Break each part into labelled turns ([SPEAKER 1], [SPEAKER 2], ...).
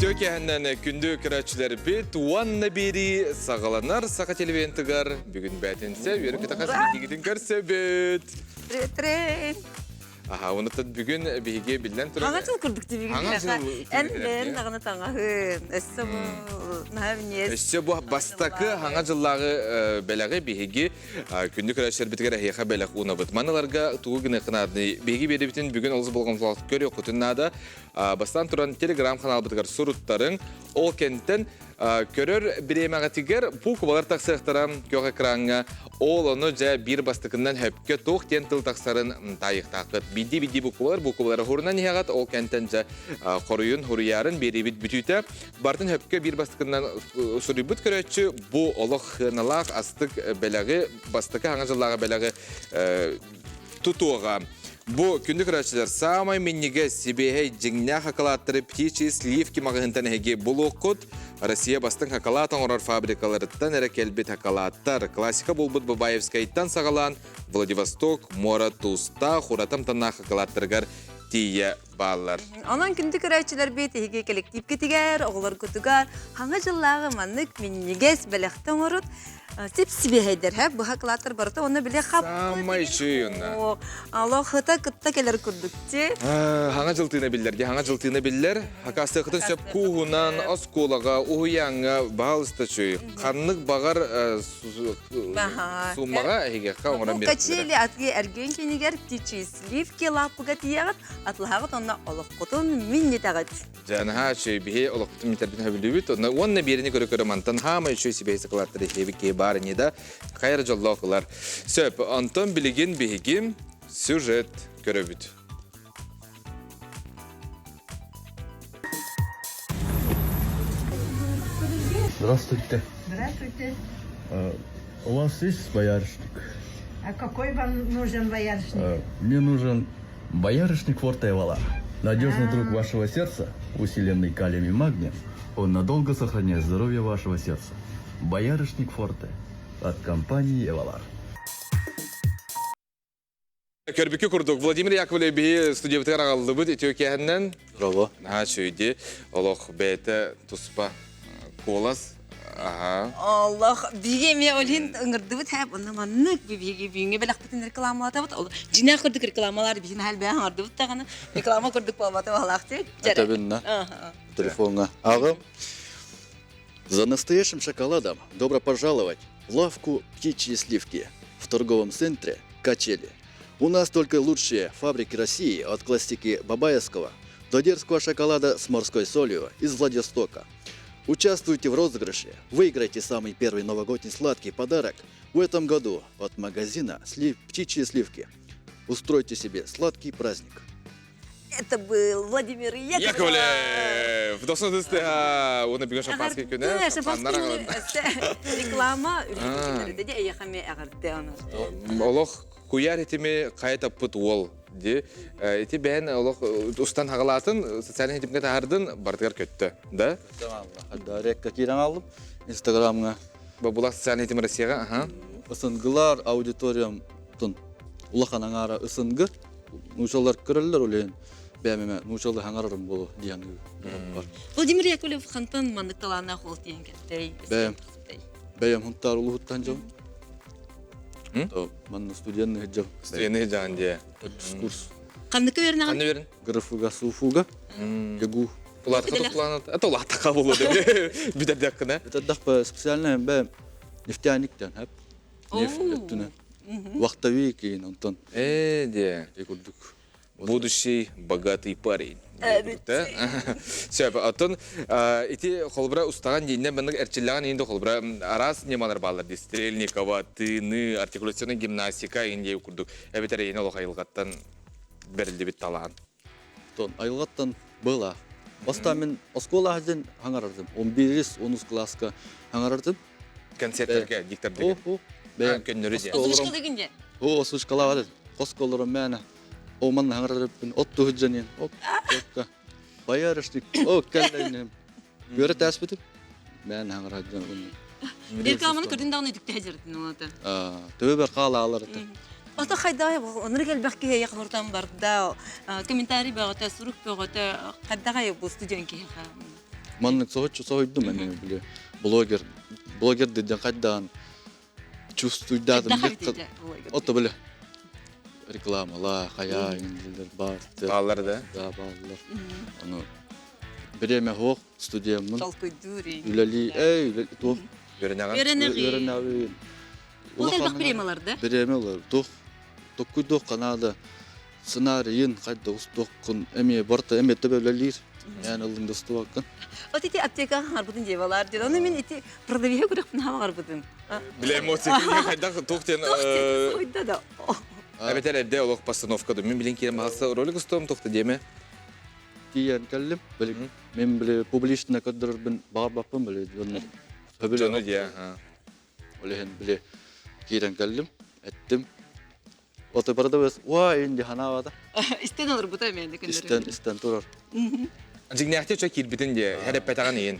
[SPEAKER 1] Tökehenden kündü kıraçlar bit, uanna beri sağalanar sağa televentigar. Bugün bətinse, yürü kıtakas bilgidin görsebit.
[SPEAKER 2] Tren.
[SPEAKER 1] Aha, onu da bugün bilgi bilden turun.
[SPEAKER 2] Hangi yıl kurduk da bilgi? En nağını tanağın. Esse bu.
[SPEAKER 1] İşte bu bastakı hangi yılları belage bilgi kündü kıraçlar bitigere heya belag una bit. Manalarga tuğu güne kınadı. Bilgi beri bitin bugün oluz bulgan falan görüyor kutunada. Bastan turan Telegram kanal bitigar surutların ol kentten körür bireymeğe tiger bu kubalar taksıqtaran kök ekranına onu ja bir bastıkından höpke toq tentil taksarın tayıq taqıt. Bidi bu kubalar huruna nihagat ol kentten ja koruyun huruyarın beri bit bütüte. Bartın höpke bir bastıkından suribut köröçü bu olaq hınalaq astık belagi bastıkı hangi belagi tutuğa. Bu kündük raçlar samay menniге сибеhe жиңнә хакалаттыры птичьи сливки магынтан heге булокот Россия бастың хакалатын орар фабрикаларыттан әрі келбет хакалаттар. Классика болбыт Бабаевскайттан сағалан Владивосток, Мора, Туста, Хуратам танна хакалаттыргар тие баллар.
[SPEAKER 2] Ondan kündük raçlar bit heге коллектив кетигер, оғлар көтүгар. Hangi жыллағы маннык menniге белехтен орут. Тип себе хейдер хәп бу хаклатыр барта оны биле хап.
[SPEAKER 1] Самай шуйна.
[SPEAKER 2] Аллах хата кытта келер күрдүк ти.
[SPEAKER 1] Хаңа жылтыны биллерге, хаңа жылтыны биллер. Хакасты кытын сөп куһунан осколага, уянга балысты чуй. Каннык багар сумага хеге каңгыран бир.
[SPEAKER 2] Качели атки эрген кинигер птичьи сливки лапыга тиягат, атлахагат онна олох котун минни тагат.
[SPEAKER 1] Жанха чуй бихе олох котун митербин хабилүбүт. Онна берини көрө мантан хама чуй себе саклаттыр хебике барыны да кайры жоллоқлар. Сөп Антон билеген бихигим сюжет көрөбүт.
[SPEAKER 3] Здравствуйте.
[SPEAKER 4] Здравствуйте.
[SPEAKER 3] У вас есть боярышник?
[SPEAKER 4] А какой вам нужен боярышник?
[SPEAKER 3] Мне нужен боярышник Форте Эвалар. Надежный друг вашего сердца, усиленный калием и магнием. Он надолго сохраняет здоровье вашего сердца. Боярышник Форте от компании Эвалар.
[SPEAKER 1] Көрбүкү курдук. Владимир Яковлев би студиябытыгар агалдыбыт Этиокияһынан.
[SPEAKER 3] Браво.
[SPEAKER 1] Шүйди олох бете туспа колас. Ага.
[SPEAKER 2] Аллах биге олин ыңырдыбыт хәп онна маннык биге биңе белек битен рекламалата бут. Ол жина кырдык рекламалар биген хәл бәһәң ардыбыт таганы. Реклама кырдык балбаты валахты.
[SPEAKER 3] Табинна. Телефонга. Ага. За настоящим шоколадом добро пожаловать в лавку «Птичьи сливки» в торговом центре «Качели». У нас только лучшие фабрики России от классики Бабаевского до дерзкого шоколада с морской солью из Владивостока. Участвуйте в розыгрыше, выиграйте самый первый новогодний сладкий подарок в этом году от магазина «Птичьи сливки». Устройте себе сладкий праздник.
[SPEAKER 2] Это был Владимир Яковлев.
[SPEAKER 1] Яковлев! Досно дысты, оны бүгін шампанский күні.
[SPEAKER 2] Реклама үргенчелері де аяқаме ағырды оны.
[SPEAKER 1] Олох куяр етіме қайта пұт ол. Эти бән олох устан хағалатын, социальный хетімге тағардың бардығар көтті. Да?
[SPEAKER 3] Тамам. Рекка кирен алып, инстаграмға.
[SPEAKER 1] Бұлақ социальный хетім Россияға.Ысынгылар
[SPEAKER 3] аудиториям улахан аңара ысынгы. Нушалар көрілер олейін. Бәмеме, нушалы хаңарарым болу дейін бар.
[SPEAKER 2] Владимир Яковлев хантан мандықталана қол дейін кәттей.
[SPEAKER 3] Бәйім хұнттар ұлы хұттан жау. Манна студентный хеджав.
[SPEAKER 1] Студентный хеджавын де.
[SPEAKER 3] Курс.
[SPEAKER 2] Қандықы берін аған?
[SPEAKER 1] Қанды берін?
[SPEAKER 3] Графуга, суфуга, гагу.
[SPEAKER 1] Улаты қытық планат. Это улатақа болу деп. Бидердек қына.
[SPEAKER 3] Это дақпа специальный бәйім нефтяниктен әп. Нефт өттіні. Вақтави кейін онтан.
[SPEAKER 1] Де.
[SPEAKER 3] Декурдук.
[SPEAKER 1] Будущий богатый парень. Сөп, атын, ити холбра устаған дейінен бәндің әрчіліған енді холбра арас немалар балар де. Стрельникова, тыны, артикуляционный гимнастика еңдей күрдік. Әбетер ені олық айылғаттан бәрілді бет талаған.
[SPEAKER 3] Айылғаттан бұла. Баста мен оскола әден хаңарардым. 11-13 класска хаңарардым.
[SPEAKER 1] Концерттерге, диктордегі. Көннөрі де.
[SPEAKER 2] Осушқа дегенде?
[SPEAKER 3] Осушқала вадет. Қосколырым мәні. О, man hangararıppın, ottu hüccanin, okka, bayarıştık, kəlləynəm. Görə təsbitib, mən hangararıcam bunu.
[SPEAKER 2] Reklamını gördüğün dağını edikte həcərdin onu da.
[SPEAKER 3] Töbər qala alırdı.
[SPEAKER 2] Ata xayda, onları gəl bəxki yaxın ortam barda, komentari bağıta, suruk bağıta, xaddağa bu studiyon ki.
[SPEAKER 3] Маннык соғыдды мен біле. Блогер деден қайдан чувствуйдады. Отто біле. Рекламала, қая, енділер бар.
[SPEAKER 1] Балалар да?
[SPEAKER 3] Да, балалар. Оны біреме хоқ студиямын.
[SPEAKER 2] Жалкойдури.
[SPEAKER 3] Үләли, тоқ.
[SPEAKER 1] Беренеғи.
[SPEAKER 2] Ол әлбақ премиялар да?
[SPEAKER 3] Премиялар. Тоқ күдоқ қанады. Сценарийін қайда ұстық күн әме барта әме төбәлелер. Yani ılımda stuvakın.
[SPEAKER 2] O titi apteka harbudun cevalar diyor. Onu min iti продавия kuraq bin hava harbudun.
[SPEAKER 1] Bilem o tekniğe kayda toqten.
[SPEAKER 2] Oyda da.
[SPEAKER 1] Evet evde olaq постановкада. Мен билен керем алса ролик устом тоқта деме.
[SPEAKER 3] Diyen kellim. Men bile publishne kadar ben bağır bakım bile.
[SPEAKER 1] Canı diye.
[SPEAKER 3] Olehen bile kiren kellim. Ettim. Oto barada bes. Vay indi hanavada.
[SPEAKER 2] İsten olur bu da mende günleri.
[SPEAKER 3] İsten turar.
[SPEAKER 1] Ancak ne ihtiyaç ki bitin diye. Her hep petağın yiyin.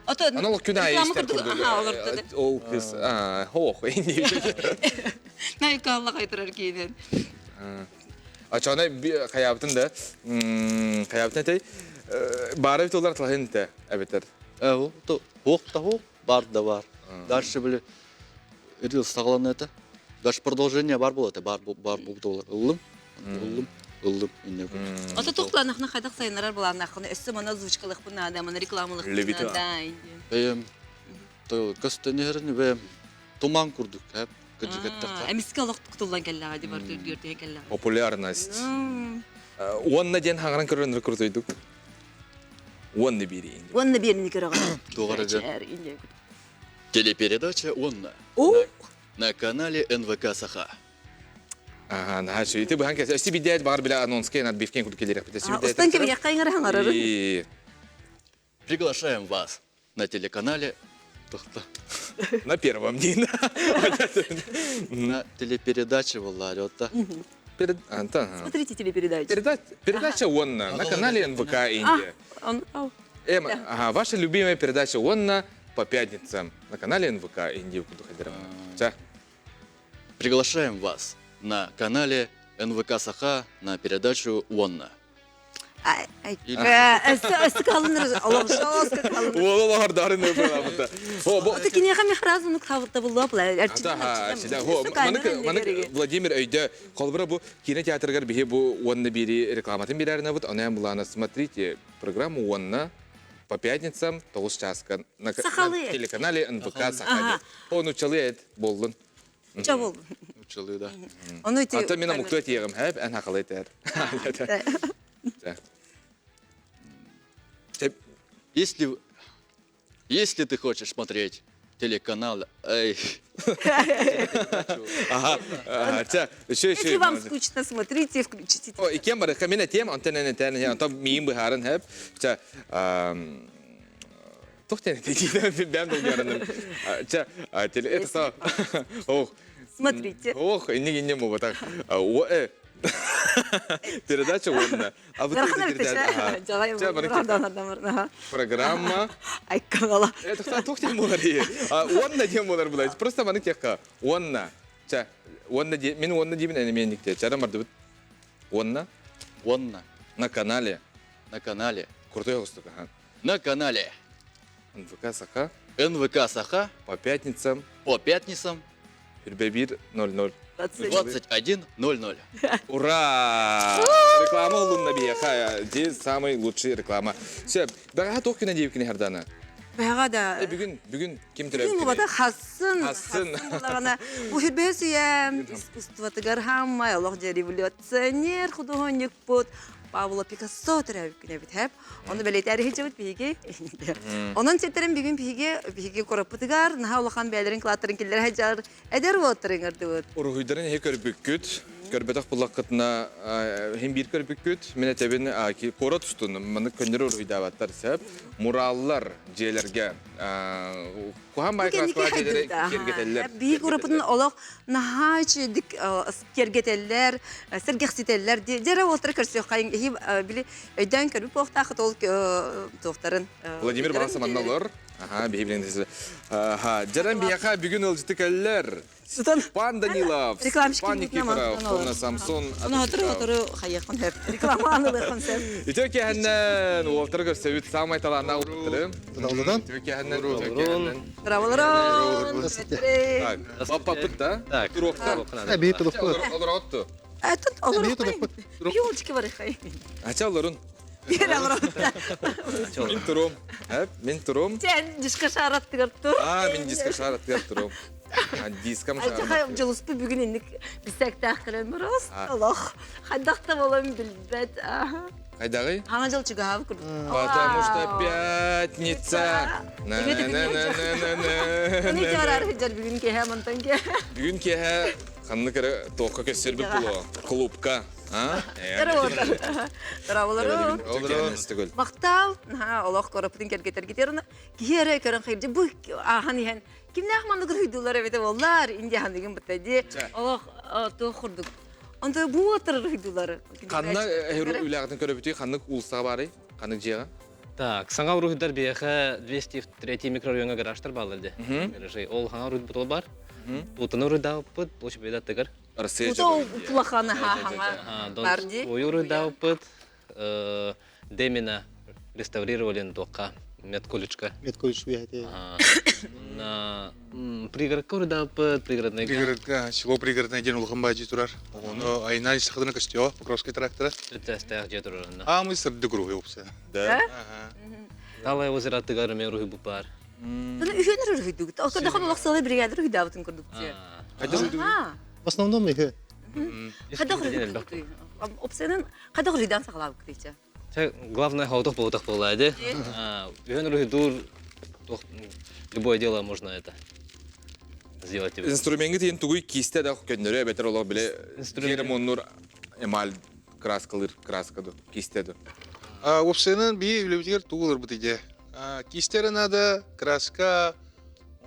[SPEAKER 2] Oto.
[SPEAKER 1] Analog günah ister kurdu.
[SPEAKER 2] Ha olur dedi.
[SPEAKER 1] O kız. Hoq.
[SPEAKER 2] Ne yıkanla kaydırar kiyinen.
[SPEAKER 1] Açana bir kayabıtın da. Kayabıtın da. Bağırıp dolar tılahın da. Evet.
[SPEAKER 3] O to hoq da hoq. Бар да бар. Дальше бile. Edil sağlan ete. Дальше продолжение бар болады. Бар бұл долар. Ылым.
[SPEAKER 2] Oto toqlanaqna xadaq saynarar bulanaqны. Өссө мана озвучкалык бу нада, мана рекламалык бу нада.
[SPEAKER 3] Бем. То кастенерни бем. Туман курдук hep. Gıcıkettakta.
[SPEAKER 2] Эмиске олоқ туктулган келлага ди бар төрдүрдү келлага.
[SPEAKER 1] Популярность. Онна ден хаңаран көрөнөр көртөйдүк. Онны берейин.
[SPEAKER 2] Онны берини көрөгөн.
[SPEAKER 3] Doğruca. Телепередача «Онна» на канале НВК Саха.
[SPEAKER 1] Ага, на что это бы ханка. Если бидет бар bila анонс кен отбивкен куда келерек бите.
[SPEAKER 2] Устан кеме яккайгар хаңарар.
[SPEAKER 3] Приглашаем вас на телеканале
[SPEAKER 1] На первом дне.
[SPEAKER 3] на телепередаче Валариота.
[SPEAKER 2] Смотрите телепередачу.
[SPEAKER 1] Передача «Онна» на канале НВК Индия. Ага, ваша любимая передача «Онна» по пятницам на канале НВК Индия.
[SPEAKER 3] Приглашаем вас на канале НВК Саха на передачу «Онна».
[SPEAKER 2] Скалыныр, Аллах скалыныр.
[SPEAKER 1] Ол ардарын өбөлабыта.
[SPEAKER 2] Текине хами хразынук тавытта булапла.
[SPEAKER 1] Маны Владимир өйдө колбура бу кинотеатргар бихе бу «Онна» бири рекламатын бирерне бут. Она булана смотрите программу «Онна» по пятницам 9 часка на телеканале НВК Саха. Он учалыет болдун.
[SPEAKER 2] Учал.
[SPEAKER 3] Учалы, да.
[SPEAKER 1] А то мен мукту этегим хеп, эн хакылайтер.
[SPEAKER 3] Если ты хочешь смотреть телеканал...
[SPEAKER 2] Если вам скучно, смотрите, включите.
[SPEAKER 1] И кем бар, камина тем, антенна, там мим бихарен хеп. Тохтен, ты бям долгарен. Это что? Ох.
[SPEAKER 2] Смотрите.
[SPEAKER 1] Ох, не могу так. Передача «Онна». А вот это программа. Это кто тохтен мулари? «Онна» дем мулар булайт. Просто маны техка. «Онна». «Онна» мен «Онна» деймін әнеменникте. Чара марды бұд. «Онна».
[SPEAKER 3] «Онна».
[SPEAKER 1] На канале.
[SPEAKER 3] На канале.
[SPEAKER 1] Крутой гостук.
[SPEAKER 3] На канале.
[SPEAKER 1] НВК Саха.
[SPEAKER 3] НВК Саха.
[SPEAKER 1] По пятницам.
[SPEAKER 3] По пятницам.
[SPEAKER 1] Бир 00.
[SPEAKER 3] 21:00.
[SPEAKER 1] Ура! Реклама лунна бияха. Здесь самый лучший реклама. Все, бага тох күнә дип кенә һәрдана.
[SPEAKER 2] Бага да.
[SPEAKER 1] Бүгін ким төләп?
[SPEAKER 2] Бүгін бата хасын.
[SPEAKER 1] Хасын.
[SPEAKER 2] Bu hürbesiye искусствотыгар хаммай, Аллах революционер, художник бут. Павло Пикассо tərəfinə bit hep. Onu belə tarixi çabut bigi. Onun çetlərin bir gün bigi korapıtıgar, naha ulaqan bəylərin klatların killər hajar eder oturыңırdı.
[SPEAKER 1] Uruhuyların he körbüküt. Körbetaq bullaqatına hem bir körbüküt. Mene təbin ki qora tustun. Məni köndürü uruhuydavatlar səb. Murallar jelerge kuhan bayqasqalar jelere kergeteller. Bir
[SPEAKER 2] korapının olaq naha çedik kergeteller, sergexsiteller jere otur körsü qayın bili ödən körbük oqtaqı tol toxtarın.
[SPEAKER 1] Vladimir Барасаманналар Ага, бейбілен десі. Жаран бияқа бүгін ылжыты кәлілер.
[SPEAKER 2] Сутан.
[SPEAKER 1] Пан Данилов,
[SPEAKER 2] Рекламщик
[SPEAKER 1] Пан
[SPEAKER 2] будет
[SPEAKER 1] Никифоров,
[SPEAKER 2] намаз,
[SPEAKER 1] Томна Самсон.
[SPEAKER 2] Оны отыры қайықын әп. Реклама анылы концерт.
[SPEAKER 1] Итөке әннен, уолтар көрсөбіт самай таларына ұпыттыры.
[SPEAKER 3] Далдан?
[SPEAKER 1] Итөке әннен,
[SPEAKER 2] Браво-ларон.
[SPEAKER 1] Так, папа пытта.
[SPEAKER 5] Так.
[SPEAKER 1] Турокта.
[SPEAKER 3] Бейт ұлықпы.
[SPEAKER 1] Олар отту.
[SPEAKER 2] Әтін олар
[SPEAKER 3] Бейт
[SPEAKER 2] қай.
[SPEAKER 3] ұлықпы.
[SPEAKER 2] Пиолчики бар қай.
[SPEAKER 1] Ача оларын.
[SPEAKER 2] Бер алар.
[SPEAKER 1] Мен туром. Әп, мен туром.
[SPEAKER 2] Сен дишка шараттығыр тұр.
[SPEAKER 1] Мен диске шарат кер туром. Дискам шарат.
[SPEAKER 2] Ажаха жылыспы бүгін ендік бісәк тәқілен барас. Аллах. Қайдақта болам білбәт.
[SPEAKER 1] Қайдағы?
[SPEAKER 2] Аңа жыл чыгав күрді.
[SPEAKER 1] Потому что пятница.
[SPEAKER 2] Оны жарар хыджар бүгін кеһә мантан ке.
[SPEAKER 1] Бүгін кеһә қанны кәрі тоққа көстербі бұлы. Клубка.
[SPEAKER 2] Браво-ларон.
[SPEAKER 1] Олар.
[SPEAKER 2] Мақтал, Аллах көріппін келгетер кетеріні. Кері көрін қайырды. Бұл ахан еген. Кімне ақманды күргүйділер әбеті олар. Инде хандығын бұттайды. Аллах тоқырдық. Онда бұл отырыр күргүйділері.
[SPEAKER 1] Қанна әйру үләғатын көріпті қанны ұлыстаға бары? Қанны жеға?
[SPEAKER 5] Так, саңа урухдар бияха 203 микрорайонга гаражтар балылды. Ол хаңа урух бутыл бар. Бутыны урудау пыт, болшы бейдат тыгар.
[SPEAKER 2] Бұл ұтылақаны хаңа барды.
[SPEAKER 5] Ой урудау пыт, демина реставрировали тоққа медколледжка.
[SPEAKER 6] Медколледж уяхте.
[SPEAKER 5] На пригородка урудау пыт, пригородный.
[SPEAKER 6] Пригородка, село пригородное день улхамбаджи турар. Оны айна исақдына костё, Покровский трактора.
[SPEAKER 5] Тестах жетурында.
[SPEAKER 6] А мы сырды круги опса.
[SPEAKER 1] Да?
[SPEAKER 5] Талай озера тыгар мен рухи бупар.
[SPEAKER 2] Бұны үйенер үргейдік. Оқырдақын олақсалы бригадыр үйдабытын көрдікте.
[SPEAKER 6] В основном их.
[SPEAKER 2] Қадақ үргейдік. Опсенің қадақ үргейдан сақылау көрейті.
[SPEAKER 5] Главное хаутах болтах болады. Үйен рухи дур, любое дело можно это сделать.
[SPEAKER 1] Инструментті ең түгій кесте да көндері бәтір олар біле керім оннур эмаль краскалыр, краскаду, кестеду.
[SPEAKER 6] Опсенен би үлебетер туғылыр бітеде. Кистері надо, краска,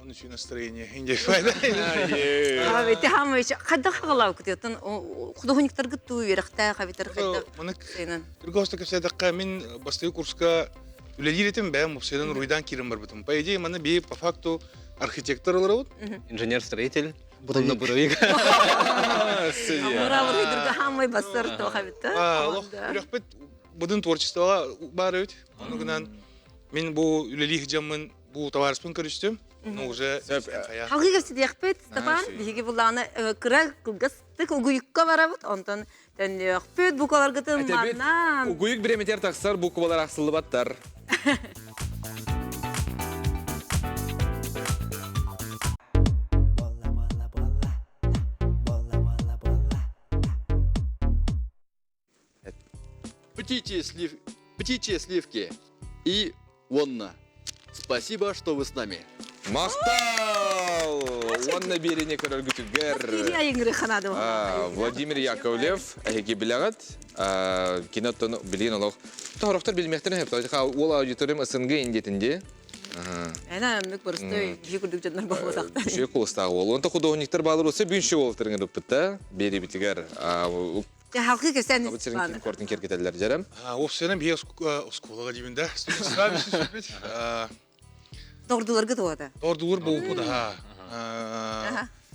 [SPEAKER 6] он еще настроение. Инде файда.
[SPEAKER 2] Бәті хамы үші қадақ қағылау көрейті. Құдығынықтар күтту еріқті қабетер қайдақ.
[SPEAKER 6] Мұнық
[SPEAKER 2] Сенің.
[SPEAKER 6] Түргоста кәсәдіққа мен бастығы курска үлелеретім бәм опсенен руйдан керім бар бітім. По идее, маны би по факту архитекторлар ауд.
[SPEAKER 5] Инженер-строитель, буровик.
[SPEAKER 2] Мұра ұрғайдырға хамай басыр тоға бітті.
[SPEAKER 6] Аллах, үләқпет бұдың творчествоға бар өт. Оны күнен мен бұл үлелейх жамын бұл товарыспын көрістім. Оны уже
[SPEAKER 2] Халқы кепсі дейқпет, Степан, бейге бұланы күрәл қылғысты күлгүйікке барабыт, онтан тәнеқпет бұқалар күтін маннан.
[SPEAKER 1] Угуйық біреметер тақсар бұл кубалар ақсылы баттар.
[SPEAKER 3] Птичьи сливки и Вонна. Спасибо, что вы с нами.
[SPEAKER 1] Мақтал! Онна беріне көрір күтігер.
[SPEAKER 2] Кері айыңыры қанады
[SPEAKER 1] Владимир Яковлев, әйге біліғат, киноттың білген олық. Тұғырықтар білмектерін әпті. Ол аудиториум СНГ индетінде.
[SPEAKER 2] Әна мүк бұрысты бей күрдік жаднар бағып отақты.
[SPEAKER 1] Үші қолыстағы ол. Онта құдығынықтар бағылыр олса бүйінші олықтырыңыр ұппытта. Бері бітігер.
[SPEAKER 2] Халқы кепсәні
[SPEAKER 1] Қабытсерін кортын кергетелер жарам.
[SPEAKER 6] опсенен бе осколаға деймінде. Студентсыға бішін сөпет.
[SPEAKER 2] Тоғырдыларға туады.
[SPEAKER 6] Ордулар бұл бұда.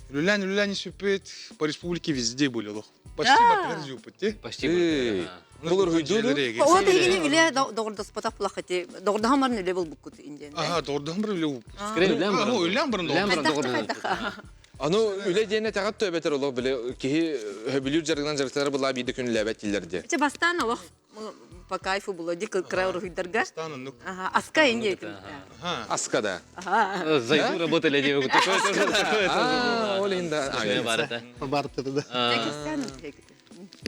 [SPEAKER 6] Люлян сөпет по республике везде были. Почти бақылар жөпет.
[SPEAKER 5] Почти.
[SPEAKER 1] Бұл ұрғыйдуды?
[SPEAKER 2] Оға тегені үлі доғырды спатақ бұлақ әте. Доғырды хамарын үлі бұл бұққыт инден.
[SPEAKER 6] Доғырдан бір үлі
[SPEAKER 5] Үлән бұрын.
[SPEAKER 1] Аны үлі дейіне тағат төбетер олық біле, кейі өбілер жарғынан жарықтары бұла бейді күн ләбәт елдерде.
[SPEAKER 2] Че бастан олық по кайфу было, дикл край ұрғыдарға. Аска инде етім.
[SPEAKER 1] Аскада.
[SPEAKER 5] Зайду работали девушку. Такое тоже.
[SPEAKER 1] Олинда.
[SPEAKER 6] Бартер, да.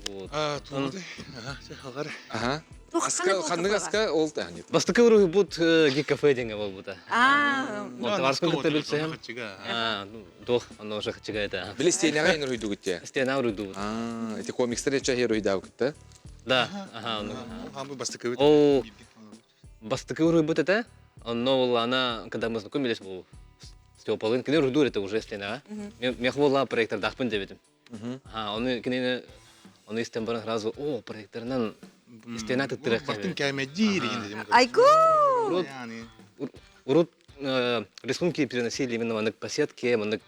[SPEAKER 5] Вот.
[SPEAKER 1] Қандың аска ол тәңет.
[SPEAKER 5] Бастықы ұрығы бұд гик-кафе денге бол бұда. Товарскын күтті білсем. Доқ, оны уже қычыға еді.
[SPEAKER 1] Білі стейіне ғайын ұрғыйду күтте?
[SPEAKER 5] Стена ұрыды.
[SPEAKER 1] Эти комикстер етші ұрғыйдау күтті?
[SPEAKER 5] Да. Ол бастықы ұрығы бұд әті. Но ол ана, когда мы знакомились, был Степалын, кені ұрыду это уже стена. Мен қола проектор дақпын дебедім. Оны кені оны істен барын сразу, о, проекторынан стена тыттырық.
[SPEAKER 6] Бақтың кәме дейір.
[SPEAKER 2] Айку!
[SPEAKER 5] Урут рисунки переносили именно маннык пассетке, маннык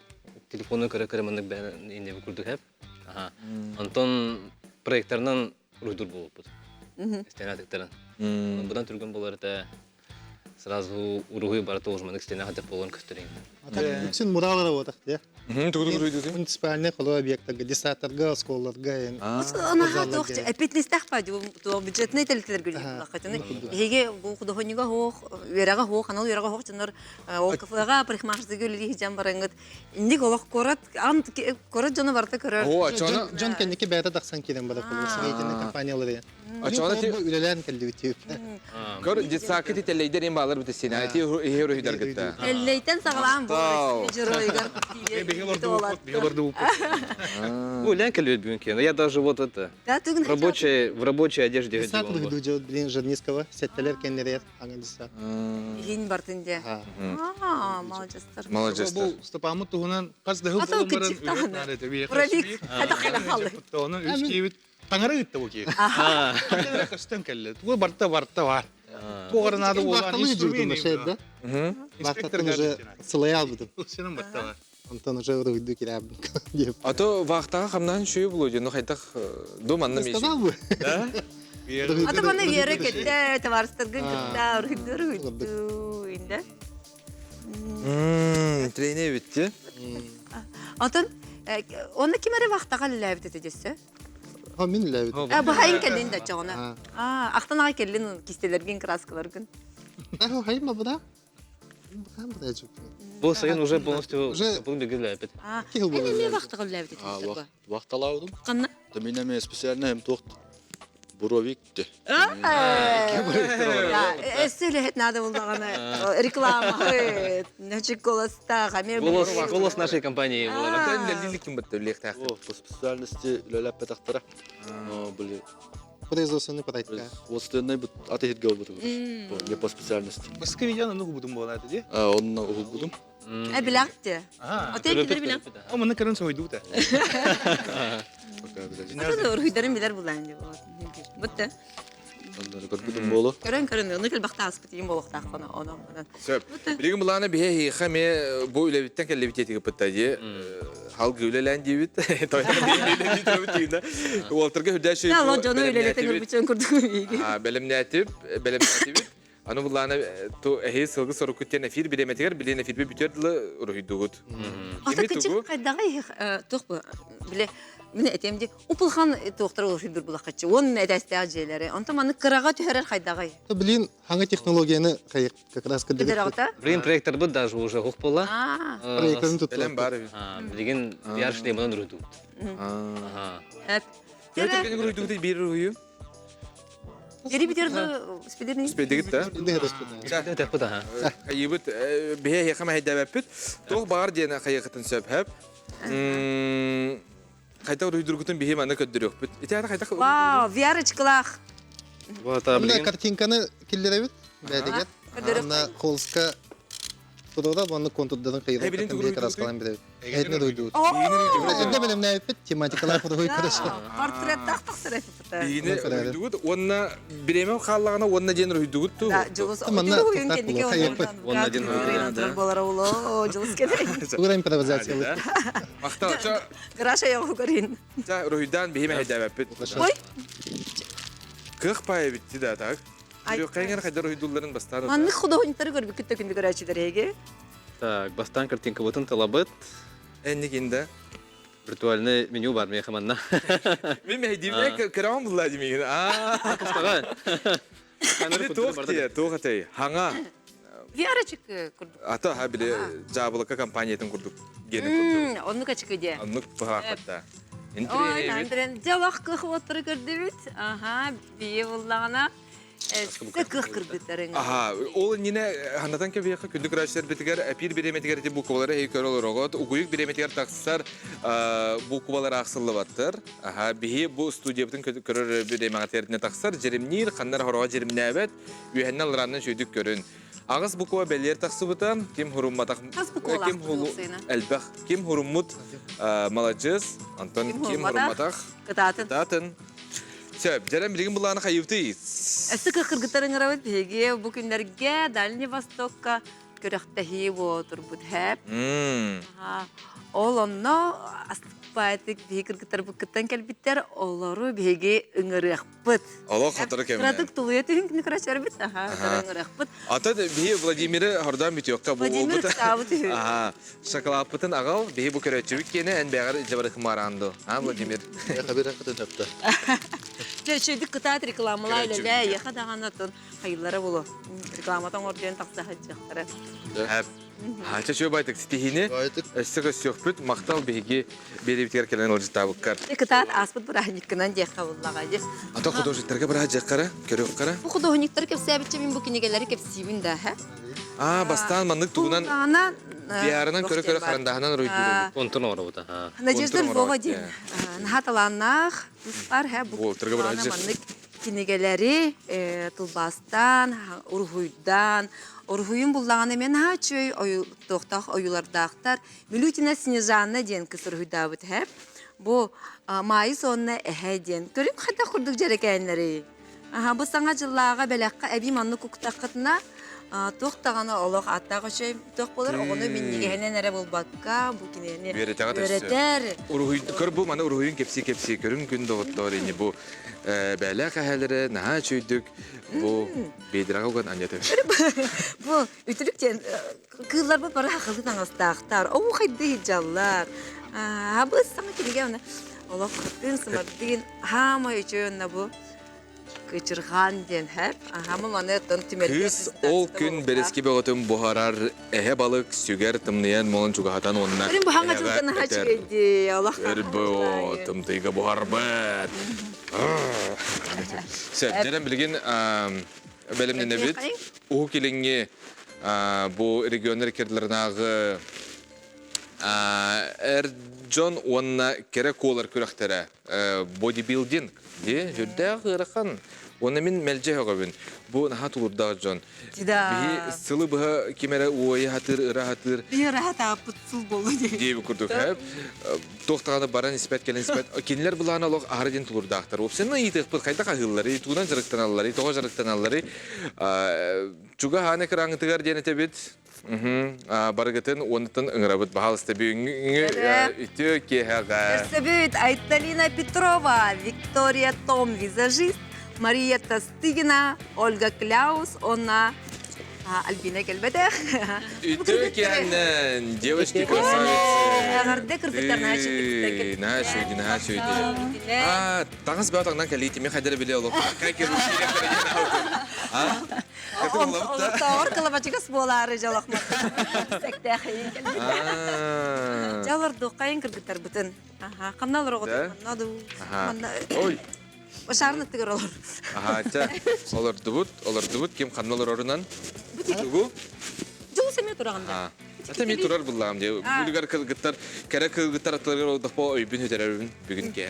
[SPEAKER 5] телефонны көрө маннык бән инде күрдүк хәп. Ага. Антон проекттарынан руйдур булып. Стенатыктарын. Будан түргөн болар да сразу уругуй бар тоже маннык стенатык болгон көстөрөйм.
[SPEAKER 7] Bütün murallara olacak ya.
[SPEAKER 1] Тугу руйдугу.
[SPEAKER 7] Муниципальный холо объекттарга, десаттарга, сколларга.
[SPEAKER 2] Она хатох эпетнестах паду то бюджетный телтер гүл лахатны. Хеге бу худохонига хох, верага хох, анал верага хох чыныр ол кафега парикмахерский гүл лихи барангат. Инди голох корат, ан корат жана барта көрөр.
[SPEAKER 1] О, ачана.
[SPEAKER 7] Джон кенники бәйті тақсан келен бада қолы. Сіңейтінді компаниялары. Үлелерін кәлді өтеуіп.
[SPEAKER 1] Көр дисакы тителейдер им балар бите сина. Ти херо хидар гытта.
[SPEAKER 2] Эллейтен саглам бу жыройгар.
[SPEAKER 5] Лянь любит бюнки. Я даже вот это в рабочей одежде
[SPEAKER 7] Десат
[SPEAKER 5] ходил.
[SPEAKER 7] рүхді білен Жырнискова, сәттелер кәннері аңын десат.
[SPEAKER 2] Хин бартынде. Молодецтер.
[SPEAKER 1] Молодец.
[SPEAKER 6] Бу стопамы тугунан каз да
[SPEAKER 2] Атау кичик тагына. Уравик, хада хада халы.
[SPEAKER 6] Тоны үскебит таңара гытты бу ки.
[SPEAKER 5] Ага.
[SPEAKER 6] Кастан келле. Бу барта бар. Бу гарнады болған
[SPEAKER 7] Бақтаны жүрдім
[SPEAKER 6] инструмент.
[SPEAKER 7] шәйді.
[SPEAKER 6] Инспектор
[SPEAKER 7] Бақтатын уже сылай албыдым.
[SPEAKER 6] Сенің барта бар.
[SPEAKER 7] Антон уже рүхді келябдым. Деп.
[SPEAKER 1] Ато вақтага хамнан шуй булуди, но хайтах думанны меши.
[SPEAKER 7] Сказал бы.
[SPEAKER 2] Ата бана вере кетте, товарыстыргын кытта, урхидду инде.
[SPEAKER 1] Трене битти.
[SPEAKER 2] Атын, оны кимере вақтага ләбит этедесе?
[SPEAKER 7] Ha min levit.
[SPEAKER 2] Bu hayın kellin de çoğuna. Aqtanağa kellin kistelерген краскаларгын.
[SPEAKER 7] Hayır mı bu da? Bakalım bu da çok.
[SPEAKER 5] Бұл сайын уже полностью
[SPEAKER 7] Уже-
[SPEAKER 5] бұл бегілі әпет.
[SPEAKER 2] Эне ме вақтага ләбит этедесе?
[SPEAKER 3] Вақт алаудым.
[SPEAKER 2] Қанна?
[SPEAKER 3] Да меня мне специально hem тоқт. Буровикти.
[SPEAKER 2] Сөйле хет надо булдаганы. Реклама. Нәчик коласта, хамер.
[SPEAKER 5] Голос нашей компании.
[SPEAKER 1] Ата лилик ким битти лехтах.
[SPEAKER 3] О, по специальности лөләп петақтара. Были
[SPEAKER 7] Производственный проект.
[SPEAKER 3] отстойный бут атехит гал буту. Не по специальности.
[SPEAKER 6] Басқа видеоны ну будым болады де.
[SPEAKER 3] Он угудум.
[SPEAKER 2] Билакте. Отел билак.
[SPEAKER 6] О, мына кырын сойду та.
[SPEAKER 3] Пока biraz.
[SPEAKER 2] Ата урхидарым билер булан деп. Бутта.
[SPEAKER 3] Onları görgüdüm bolu.
[SPEAKER 2] Көрөн, оны кел бакта аспытым болуктак кана онан.
[SPEAKER 1] Сөп. Билигин буланы бие хаме бу үлебиттен келе битети битти. Хал гүлелән дибит. Тойдан дибит дибит. Уолтерга хүдәшү.
[SPEAKER 2] Я ло жону үлелете көрбүчөн көрдүк.
[SPEAKER 1] Белемнәтип. Аны буланы то эхи сылгы сору күттен эфир билеметер, билен эфир битерди урхидугут.
[SPEAKER 2] Ата кичик кайдагы тохпу. Биле Мен этемди упулхан доктор урхидур булакчы. Он эдәсте аҗеләре. Антым аны кырага төһәрәр кайдагы.
[SPEAKER 7] Блин, hangi технологияны как раз кадыр.
[SPEAKER 2] Бедерагыта?
[SPEAKER 5] Блин, проектор бұл даже уже хуқ бола.
[SPEAKER 7] Проектын
[SPEAKER 1] Белем
[SPEAKER 7] tuttu.
[SPEAKER 1] бар.
[SPEAKER 5] Білген яршыдай мұнан үрді.
[SPEAKER 2] Хәп.
[SPEAKER 1] Яты кені урхидугут бир урхию.
[SPEAKER 2] Ери битерди спидерни.
[SPEAKER 1] Спедигит та.
[SPEAKER 5] Так бұда.
[SPEAKER 1] Хайыбыт бие хама хайдабаппит. Тох бар дена хайыкытын сөпһәп. Кайта урхидургутун бие маны көддөрөкпүт. Итәр кайта.
[SPEAKER 2] Вау, виарочкалах.
[SPEAKER 5] Вот,
[SPEAKER 7] Бunda
[SPEAKER 5] білген.
[SPEAKER 7] картинканы киллеребит. Бәдегет.
[SPEAKER 2] Кадыров.
[SPEAKER 7] Ана холска Tudora bunu kontrolden kıyıda.
[SPEAKER 1] Hey, bilin
[SPEAKER 7] Takım
[SPEAKER 1] tuğru
[SPEAKER 7] bir karas
[SPEAKER 1] duydu.
[SPEAKER 7] kalan bir de. Etne duydu.
[SPEAKER 2] О!
[SPEAKER 7] Ne bileyim ne yapıp tematikalar kudu karış.
[SPEAKER 2] Портрет тахтах сырайфыта.
[SPEAKER 1] Бигине урхидугут, онна биремем халлагына онна ден урхидугут ту.
[SPEAKER 2] Да, жылыс.
[SPEAKER 7] Манна
[SPEAKER 2] Отыр ойын
[SPEAKER 7] тоқтап
[SPEAKER 2] кендеге
[SPEAKER 7] болу,
[SPEAKER 2] ойын.
[SPEAKER 7] қайып.
[SPEAKER 5] Он один
[SPEAKER 2] Рейнатор болар уло, жылыс кеде.
[SPEAKER 7] Тугра импровизация.
[SPEAKER 1] Мактача,
[SPEAKER 2] Граша яғы көрейін.
[SPEAKER 1] та урхидан бие хайдабаппит.
[SPEAKER 2] Ой,
[SPEAKER 1] Кых пай битти да так.
[SPEAKER 2] Ай,
[SPEAKER 1] Кайган хайдар урхидулларын бастары.
[SPEAKER 2] манны художниктары көрбүк күттө күндө көрәчилер еге.
[SPEAKER 5] Так, бастан картинка бұтын талабыт.
[SPEAKER 1] Эннигинде.
[SPEAKER 5] Виртуальный меню бар мен хаманна.
[SPEAKER 1] Мен мәйдимне кырам булла димеген.
[SPEAKER 5] Кустага.
[SPEAKER 1] Аны тохтия, тохтай. Хаңа.
[SPEAKER 2] Виарочек көрдүк.
[SPEAKER 1] Ата ха биле жабылыкка компаниятын курдук. Гени курдук.
[SPEAKER 2] Онну качыкыде.
[SPEAKER 1] Аннык пахатта.
[SPEAKER 2] Ой,
[SPEAKER 1] Интрине.
[SPEAKER 2] нандрен жалах кых отыр көрдүбүт. Ага, бие буллагана. Кых кыргыттарын.
[SPEAKER 1] Aha, ol yine hanatan ke biyaka kündük raşlar bitiger epir biremetger ti bu kubalara heykör olur ogot. Uguyuk biremetger taksar bu kubalara aksıllı battır. Aha, bihi bu studiya bütün körür biremetgerine taksar. Jerimnir, kanlar horoğa jerimnabet. Ühenne alranın şöydük görün. Ağız bu kuba belliyer taksı butam. Kim hurummatak.
[SPEAKER 2] Kas bu kubalar
[SPEAKER 1] Kim hulu
[SPEAKER 2] kutluksuyna?
[SPEAKER 1] elbaq. Kim hurummut malacız. Anton kim hurummatak.
[SPEAKER 2] Кытатын.
[SPEAKER 1] Tatın. Söp, jerem bilgin bulağını kayıptıyız.
[SPEAKER 2] Эссе кых кыргыттарын ырабыт биге бу күндәргә Дальний Востокка көрөктәһи бу турбут хэп.
[SPEAKER 1] Мм.
[SPEAKER 2] Ол онно астыппайтык бигер гитар буккаттан келбиттер, олору биге ыңырыахпыт.
[SPEAKER 1] Аллах хатыры кемне.
[SPEAKER 2] Кыратык тулуя тиһин крачарбит. Ыңырыахпыт.
[SPEAKER 1] Ата бии Владимир хордан битөккә бу
[SPEAKER 2] Владимир
[SPEAKER 1] булбыта.
[SPEAKER 2] Савыт.
[SPEAKER 1] Шоколадпытын агал бии бу көрәчүк кене эн бәгәр җабырык маранды. Владимир.
[SPEAKER 3] Я хабира кытын тапты.
[SPEAKER 2] Чөйдүк кытат рекламалай леле, яха даганатын хайыллары булу. Рекламатан орден такса хаҗактары.
[SPEAKER 1] Һәп. Ача чөй байтык стихине.
[SPEAKER 3] Байтык.
[SPEAKER 1] Эстеге сөкпүт мактал биги бериптер келен ол житабыккар.
[SPEAKER 2] Кытат аспыт бирахниккынан дияха буллагы.
[SPEAKER 1] Ата художниктерге бара жаккара, көрөк кара.
[SPEAKER 2] Бу художниктер кепсәбитче мин бу кинегеләре кепсибин да, ха?
[SPEAKER 1] Бастан маннык тугунан
[SPEAKER 2] Ана
[SPEAKER 1] биярынан көрө карандаһынан ройду.
[SPEAKER 5] Контон ора бута.
[SPEAKER 2] Надежда
[SPEAKER 1] Контур
[SPEAKER 2] Львова
[SPEAKER 1] марат,
[SPEAKER 2] ден. Нахаталаннах, бар ха бу.
[SPEAKER 1] Ол, тирге бара жер.
[SPEAKER 2] Кинегеләре тулбастан, ургуйдан, ургуйын буллаганы мен ха чөй ой тохтах оюлардактар. Милютина Снежанна ден кысыр хуйдабыт һәп. Бу май сонна ден. Көрүм хата курдук жерекәннәре. Бу саңа җылларга бәләккә әби манны куктакытна тохтаганы олох аттагы чөй тох булыр. Огыны минниге һәнә нәре булбакка бу кинене. Өретер.
[SPEAKER 1] Ургуй көр бу мана ургуйын кепси көрүн күн доготтор ине бу бәлә кәһәләре наһа чөйдүк бу бедрага уган анята.
[SPEAKER 2] Бу үтүлүктен кыллар бу бара хакылы таңастактар. О хайды жаллар. Бу саңа килгән. Олох хатын сымардын хама үчүн бу кычырган ден һәп. Хама маны тон тимерге.
[SPEAKER 1] Кыз ол күн берески бөгөтүн бухарар эһе балык сүгер тымныян молон чугахатан онна.
[SPEAKER 2] Берин бу хаңа жылтын хачыгыды. Аллах.
[SPEAKER 1] Эрбо тымтыйга бухарбат. Сен жерен билген белемнене бит. У килинге бу регионер керлернагы Джон онна кере колар күрәхтәре бодибилдинг ди жүрдә гырхан оны мин мәлҗә һәгәбен бу наһат улурда Джон би сылы бу кемере уй хатыр рахатыр
[SPEAKER 2] Би рахата путсул болду
[SPEAKER 1] ди бу күрдүк һәп тохтаганы баран испәт келен испәт кинләр буланы лог аһрдин тулурдактыр опсен итеп кайда кагыллары тудан жырыктан аллары тога жырыктан аллары чуга ханы краңтыгар денете бит баргатын онтын ыңырабыт бахалысты бүйіңі үті кеғаға.
[SPEAKER 2] Персебет Айталина Петрова, Виктория Том, визажист, Мария Тастыгина, Ольга Кляус, она Альбина Кельбетех.
[SPEAKER 1] Үті кеғаннан, девочки красавицы.
[SPEAKER 2] Ағарды кіргіттер
[SPEAKER 1] Нашуйди. Таңыз бәу таңнан кәлейті, мен қайдары біле олық. Қай керу ширек көрген
[SPEAKER 2] Ол тауыр кылабачыгас болары жалақмады. Сәкті әхейін кәлбетех. Жалар доқайын кіргіттер бүтін. Қамналар оғыды.
[SPEAKER 1] Ой.
[SPEAKER 2] Башарны тігір олар.
[SPEAKER 1] Олар дұбыт, кем қамналар орынан? Бұтығы?
[SPEAKER 2] Жол сәме тұрағында.
[SPEAKER 1] Ата мен турар буллам де. Бүлгәр кылгыттар, кәре кылгыттар атларга дапа өйбин өтерәбен бүген ке.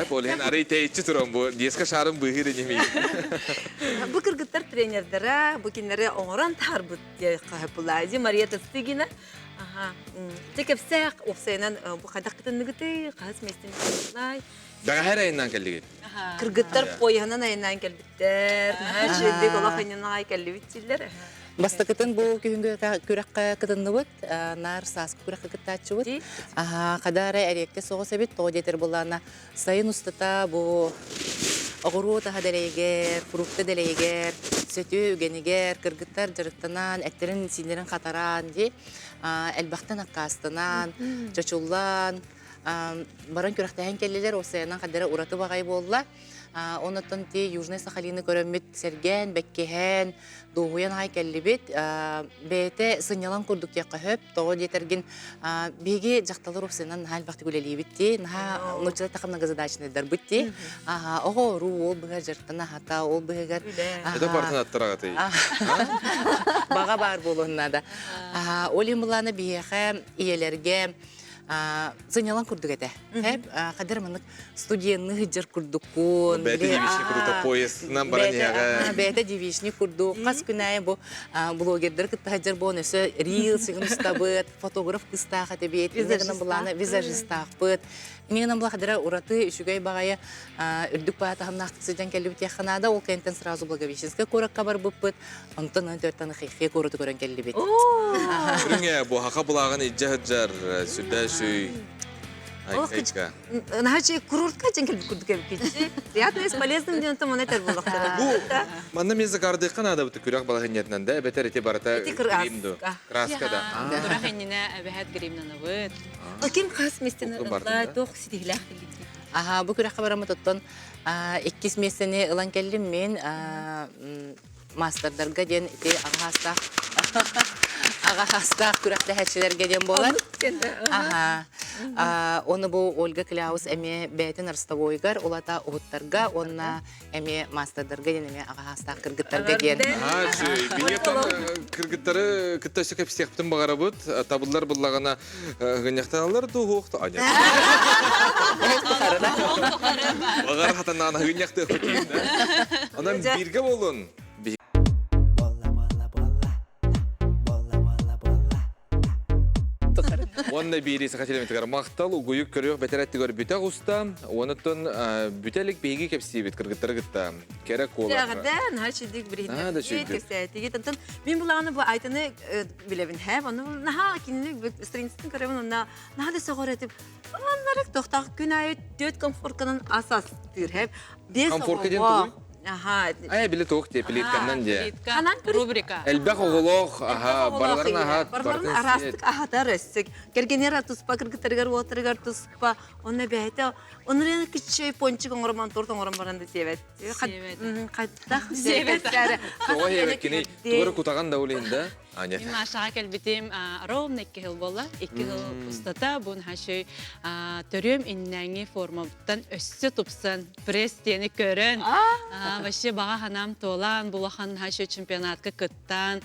[SPEAKER 1] Полен арый тәйчи турам бу. Деска шарым быгыр неме.
[SPEAKER 2] Бу кыргыттар тренердәре, бу кинләре оңран тарбыт ди капылайды. Мария Тастыгина. Текепсәк опсайнан бу хадакытын ныгыты, каз местен.
[SPEAKER 1] Дага һәр айнан кәлдиген.
[SPEAKER 2] Кыргыттар пояһынан айнан кәлбиттер. Һәҗәде голахыннан ай кәлбиттиләр.
[SPEAKER 8] Бастакытын бу күнгө күрәккә кытынныбыт, нар сас күрәккә кытачыбыт. Кадары әрекке соғысыбыт, тодетер булана сайын устата бу огурута хаделегер, фрукты делегер, сөтү үгенигер, кыргыттар жырыктанан, әттерин синерин катаран ди, әлбәхтән аккастынан, чачуллан, баран күрәктәһен келлелер осыянан кадары ураты багай болла. Онотон ти Южный Сахалины көрөммит серген, бәккеһен, доғуян ай кәллибит, бәйте сынялан күрдік яққа хөп, тоғы детергін беге жақталыр опсынан хал бақты көлелейбит ти, наға ночылай тақымна газадачынайдар бұт ти, оғы ру ол бұға жырттана хата, ол бұғығар...
[SPEAKER 1] Это бартын аттыраға тей.
[SPEAKER 8] Баға бар болуына да. Олим бұланы бейеқі иелерге, зынялан курдук эте. Хеп кадер мынык студияны хыджыр курдуккун.
[SPEAKER 1] Бәті девишні круто поездынан баран
[SPEAKER 8] Бәті девишни курдук. Қас күнәйі бұл блогердер кітті хыджыр болын өсі рил сығын ұстабыт, фотограф кыстақ әтебет, инегінен бұланы визажист тақпыт. Инегінен бұла қадыра ураты үшігай бағайы үрдік бағаты хамнақтық сөйден кәлі бітек қанада, ол кәнттен сразу благовещенскі көрікқа бар бұппыт, онтын төрттаны қиқия көріті көрін кәлі бет.
[SPEAKER 1] Үріңе бұл хақа бұлағын иджа хыджар сүрді шүй. Айка.
[SPEAKER 2] Нахачи курортка ченкел курдук эбикечи. Приятно с полезным ден то монетер болуктар.
[SPEAKER 1] Бу манда мен закарды канада бут күрәк балагыннан да бетер эти барата кримду. Краска да.
[SPEAKER 9] Турахенне әбәһәт гримнан бит.
[SPEAKER 2] Ким хас местен ла тох сидиглах.
[SPEAKER 8] Бу күрәк барамы тоттон 2 месене ылан келдим мен мастердарга ден ите ағастақ күрәклі хәтшілерге ден болар. Оны бұл Ольга Кляус әме бәйтін арстовойгар, олата ұғыттарға, онына әме мастердарга ден әме ағастақ кіргіттарға ден.
[SPEAKER 1] Бейеттен кіргіттары күтті кәпістеқтің бағара бұд, табылдар бұллағана ғыняқтаналар тұғуқты. Бағар қатанағына ғыняқты құтейді. Онан бірге болын. Онна бири сакатилеметгар мактал угуюк көрөк бетереттигөр бүтө уста, онуттан бүтелик беги кепсибит кыргыттар гытта. Керек колар.
[SPEAKER 2] Ягдан хачидик бирин. Кесетиги тантан мен булаганы бу айтыны билебин хэп, аны наха кинлик стринстин көрөбүн, ана наха да согоретип. Аннарык токтак күнай дөт комфортканын асас тир хэп.
[SPEAKER 1] Комфортка ден туй.
[SPEAKER 2] Аха.
[SPEAKER 1] Ай билет токте, плиткандан де.
[SPEAKER 9] Рубрика.
[SPEAKER 1] Элбек оголох, барларын ахат.
[SPEAKER 2] Барларын арастык ахатар өссік. Кергенер атуспа, кыргыттаргар уатыргар туспа. Оны бәйті, онырын кичей пончик оңырман, торт оңырман баранды себет. Қайттақ себет.
[SPEAKER 1] Соға хебет кені, туғыры кутаған да олейінде.
[SPEAKER 9] Мен ашаға кәлбетім ровно 2 жыл болды. 2 жыл ұстата бұн хашой түрім иннәңі формабыттан өссі тұпсын, пресс тені көрін. Вообще баға ханам толан, бұлақан хашой чемпионатқа күттан,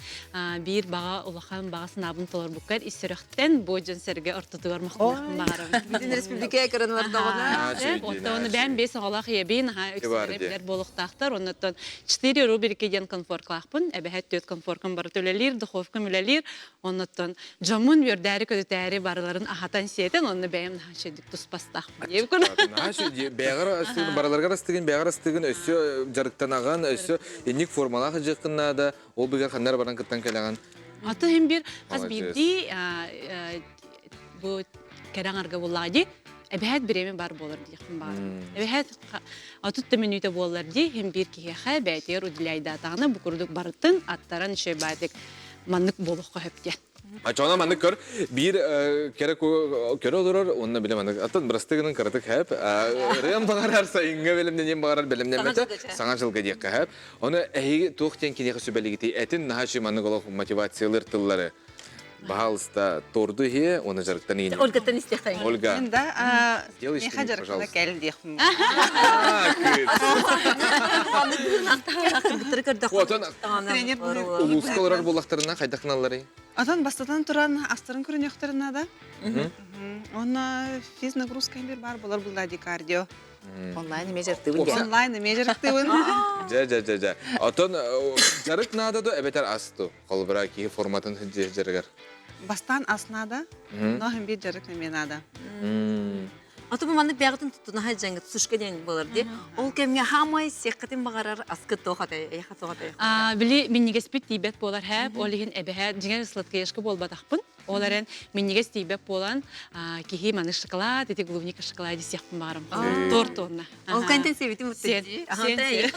[SPEAKER 9] бір баға ұлақан баға сынабын толар бұққар, исіріқтен бұджын сәрге ұртытығар мақылықын бағарым.
[SPEAKER 2] Bütün республикaya кырынлар дағына.
[SPEAKER 9] Оны бән 5 оғалақ ебейін, өксірепілер болықтақтар. Оннаттан 4 рубрикеден конфорклақпын, әбәхәт 4 конфоркын бар төлелер, дұховкын мүлелер. Оннаттан жамын вердәрі көдітәрі барыларын ағатан сиетен, оны бәйім нәшедік тұспастақпын.
[SPEAKER 1] Бәғар астығын, бараларға астығын, бәғар астығын өсі жарықтан аған, өсі енік формалағы жақыннады, ол бігер қандар баран күттан кәліған.
[SPEAKER 9] Аты hem bir qaz bildi bu kerаңарга булады. Әбәһәт биреме бар булыр диякын бар. Әбәһәт атытты минута булыр ди hem bir киһә бәйтер удлайда таны бу курдук бартын аттаран шебадик маннык болуққа хөптә.
[SPEAKER 1] Ачана манны көр бир керек көрө дурар онна билем аны атын брастыгынын кырдык хэп рем багарар сайынга белемнен багарар белемнен мете саңа жылга дек хэп оны эйги туктен кинеге сөбелигити этин нахаши манны голок мотивациялар тыллары баалста торду хе оны жарыктан ин
[SPEAKER 2] Ольга Танистехай.
[SPEAKER 1] Ольга
[SPEAKER 10] Да,
[SPEAKER 1] делай
[SPEAKER 10] не хаджар на кельдих.
[SPEAKER 1] улускалар булактарына кайдакналары
[SPEAKER 10] Атан бастатан туран астырын көрүнөктөрүнө да. Оны физ нагрузка бир бар булар булады кардио.
[SPEAKER 8] Онлайн межертыбын.
[SPEAKER 10] Онлайн межертыбын.
[SPEAKER 1] Ja. Отон жарык нада да эбетер асту. Колбра ки форматын жергер.
[SPEAKER 10] Бастан аснада, но hem bir жарык неменада.
[SPEAKER 2] Аты bu mandık bəyağıtın tuttuğuna haycanğı tuşka deyin болар ди. Ол кемге хамай секкатын бағарар аскы тоғатай, яқа тоғатай.
[SPEAKER 9] Били минниге спит тибет болар хэп, олихин эбэхэ жиген сладкая яшка болбатақпын. Оларын минниге стибет болан, кихи маны шоколад, эти глубника шоколади сяқпын бағарым. Торт онна.
[SPEAKER 2] Ол кәнтен севитім өтті ди.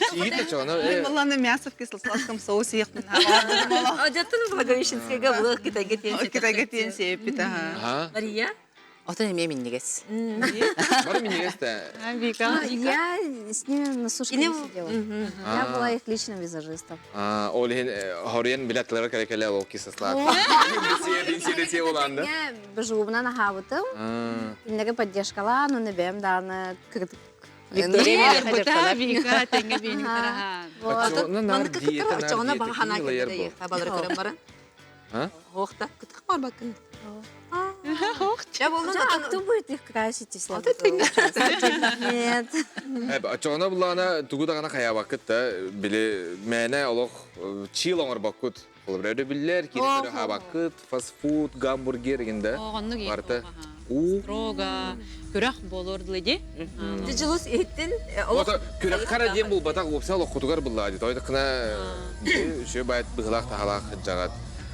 [SPEAKER 1] Сиите чана.
[SPEAKER 10] Буланы мясо в кисло-сладком соусе яқпын.
[SPEAKER 2] Жаттын Благовещенскийге бұлық китайге
[SPEAKER 10] тен сепит.
[SPEAKER 2] Мария?
[SPEAKER 8] Отын еме миннегес.
[SPEAKER 1] Бар минигесте.
[SPEAKER 11] Я с ними на сушке не сидела. Я была их личным визажистом.
[SPEAKER 1] Олихин хорен билетлер керекеле ол кисаслар. Сиете уланды.
[SPEAKER 11] Я бежубна на хавутым. Иннеге поддержкала, но не бем даны кырдык.
[SPEAKER 9] Виктория Вика, Вика, тенге бейні қараға.
[SPEAKER 2] Манды кыттыр очоғына баға хана кәді ехта балыр көрім барын. Оқта, кыттық бар бақын. Я болон
[SPEAKER 11] А кто будет их красить, если
[SPEAKER 2] Вот это не
[SPEAKER 11] Нет.
[SPEAKER 1] Ачоғана бұлағана тугудағана қая бақыт та, біле мәне олық чил оңыр бақыт. Қолыбырады білер, керекері ха бақыт, фастфуд, гамбургер егенде.
[SPEAKER 9] Оғанны кейіп
[SPEAKER 1] Барты.
[SPEAKER 9] Строга, күрәк болыр діледе.
[SPEAKER 2] Джилус еттин.
[SPEAKER 1] Ота күрек қара дем бұл батақ опса олық құтығар бұллады. Тойды қына үші байт бұғылақ тағалақ жағад.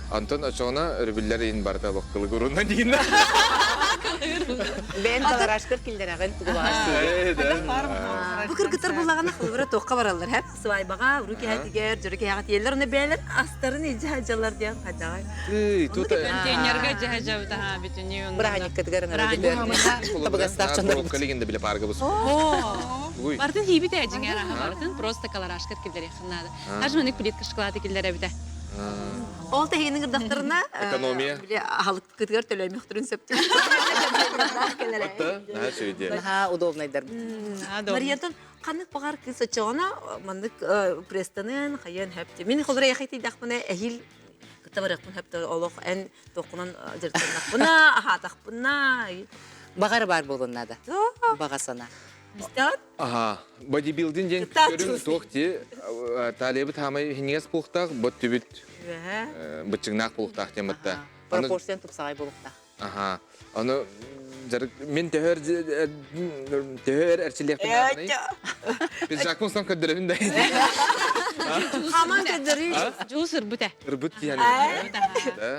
[SPEAKER 1] Антон ачоғана үрбілер ең барты олық қылы көрінна дейін.
[SPEAKER 8] Бен таларашкыр килдерагын тугулаасы.
[SPEAKER 2] Букыр гытар булагана хылбыра тоққа баралар. Хәп свайбага, руки хәтигер, жүрки хәгат еллер уны бәйлер астарын иҗа хаҗалар дигән хаҗагай.
[SPEAKER 9] Контейнерға жахажабыта бүтүнү.
[SPEAKER 8] Браник кытгырын табыгастак чандар.
[SPEAKER 1] Коллегенде біле парга бұс.
[SPEAKER 9] Бартын хибит әҗиңәр бартын просто каларашкыр килдер хыннады. Хажманик плитка шоколады килдер бите.
[SPEAKER 2] Ол тегенең гырдактарына
[SPEAKER 1] Экономия.
[SPEAKER 2] Биле халык кытгыр төлөмөк турын сөптү.
[SPEAKER 1] Наха сөйде.
[SPEAKER 8] Наха удобнайдар.
[SPEAKER 2] Мариятон канык багар кыса чона мандык престанын хаян хәпте. Мин хозра яхити дакмына эхил кытабаракмын хәпте олох эн токунан жыртынакмына, ахатакмына.
[SPEAKER 8] Багар бар болгоннада. Багасана.
[SPEAKER 2] Истат?
[SPEAKER 1] Ага, бодибилдинг ден көрүн тоқти, талебі тамай хинес пулықтақ, бот түбіт бытчыңнақ пулықтақ темітті.
[SPEAKER 8] Пропорцион тупсагай болукта.
[SPEAKER 1] Ага, оны мен төхөр әрчілектің ағынай. Біз жақын ұстан көддірімін дайын.
[SPEAKER 2] Хаман көддірі.
[SPEAKER 9] Жусыр бүте.
[SPEAKER 1] Үрбіт дейін.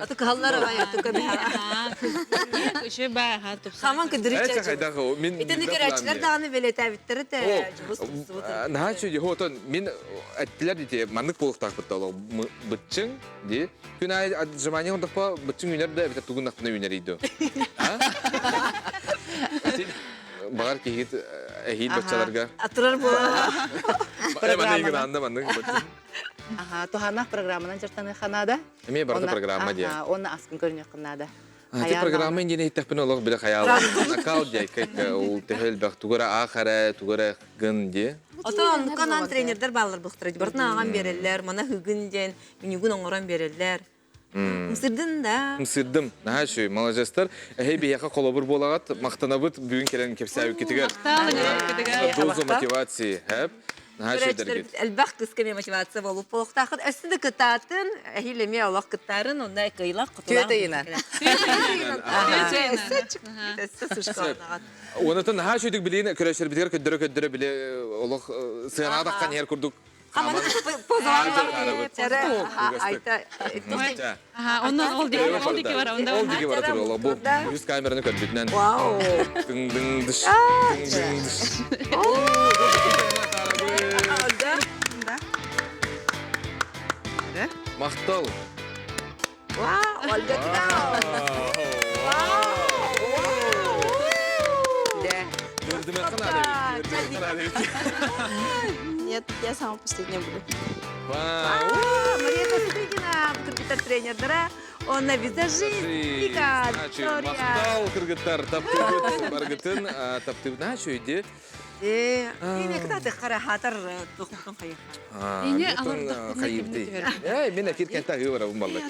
[SPEAKER 2] Аты каллары бай, аты көбе.
[SPEAKER 9] Үші бай, тупса.
[SPEAKER 2] Хаман көддірі.
[SPEAKER 1] Әчі қайдағы о, мен...
[SPEAKER 2] Итені көрәчілер дағаны беле тәбіттірі тә.
[SPEAKER 1] Наға сөйде, отын, мен әттілер дейте, мандық болықтақ бұтты олы. Бұтчың, де. Күн ай, жамане ордық па, бұтчың үйнерді әбітер тұғын нақпына үйнер ейді. Бағар кейхет әйхейд бачаларға.
[SPEAKER 2] Атырар бұл.
[SPEAKER 1] Мана егін анда мандық бұтчың.
[SPEAKER 8] Туханақ программынан жыртаны қанада.
[SPEAKER 1] Әме барды программа де.
[SPEAKER 8] Оны аскын көріне қанада.
[SPEAKER 1] Ти программа индине иттәппен олық білі қаял. Накал дей, кайка ол тәхел бәқ туғыра ақара, туғыра ғын де.
[SPEAKER 2] Ата онуканан тренердер баллар бұқтырады. Бартына аған берелер, мана хүгін ден, минигін оңыран берелер. Мсырдын да.
[SPEAKER 1] Мсырдым. Наға шөй, малажастар. Әхей бейяқа қолабыр болағат, мақтанабыт бүгін келен кепсәуі кетігер. Дозу мотивации. Әп.
[SPEAKER 2] Әлбәқ кыскаме мотивация болып болуқтақыд. Әсінді кытатын, әхилеме олақ кыттарын, ондай қиылақ құтылақ.
[SPEAKER 8] Түйетейінен.
[SPEAKER 1] Онытын наға шөйдік білейін, көрәшер бітер көддірі біле олық сығанадаққан ер күрдік.
[SPEAKER 2] Аманы позорлар айта.
[SPEAKER 9] Ондан ол деге бар, онда
[SPEAKER 1] Ол деге бар тұры, бұл жүз камераны көрбетінен.
[SPEAKER 2] Вау!
[SPEAKER 1] Дың-дың-дыш. Мақтал.
[SPEAKER 2] Вау! Ольга Кидал!
[SPEAKER 1] Көрдіме қана
[SPEAKER 11] Нет, я сама последняя буду.
[SPEAKER 2] Мария Косыгина, кыргыздар тренердері, оны визажист, Виктория.
[SPEAKER 1] Мақтал кыргыттар таптыбыт баргытын, таптыбыт нашу үйде.
[SPEAKER 2] Ене кітаты қара хатыр тоқтың қайық.
[SPEAKER 9] Ене
[SPEAKER 1] қайыпты. Мен әкеткен тағы бар абым балды.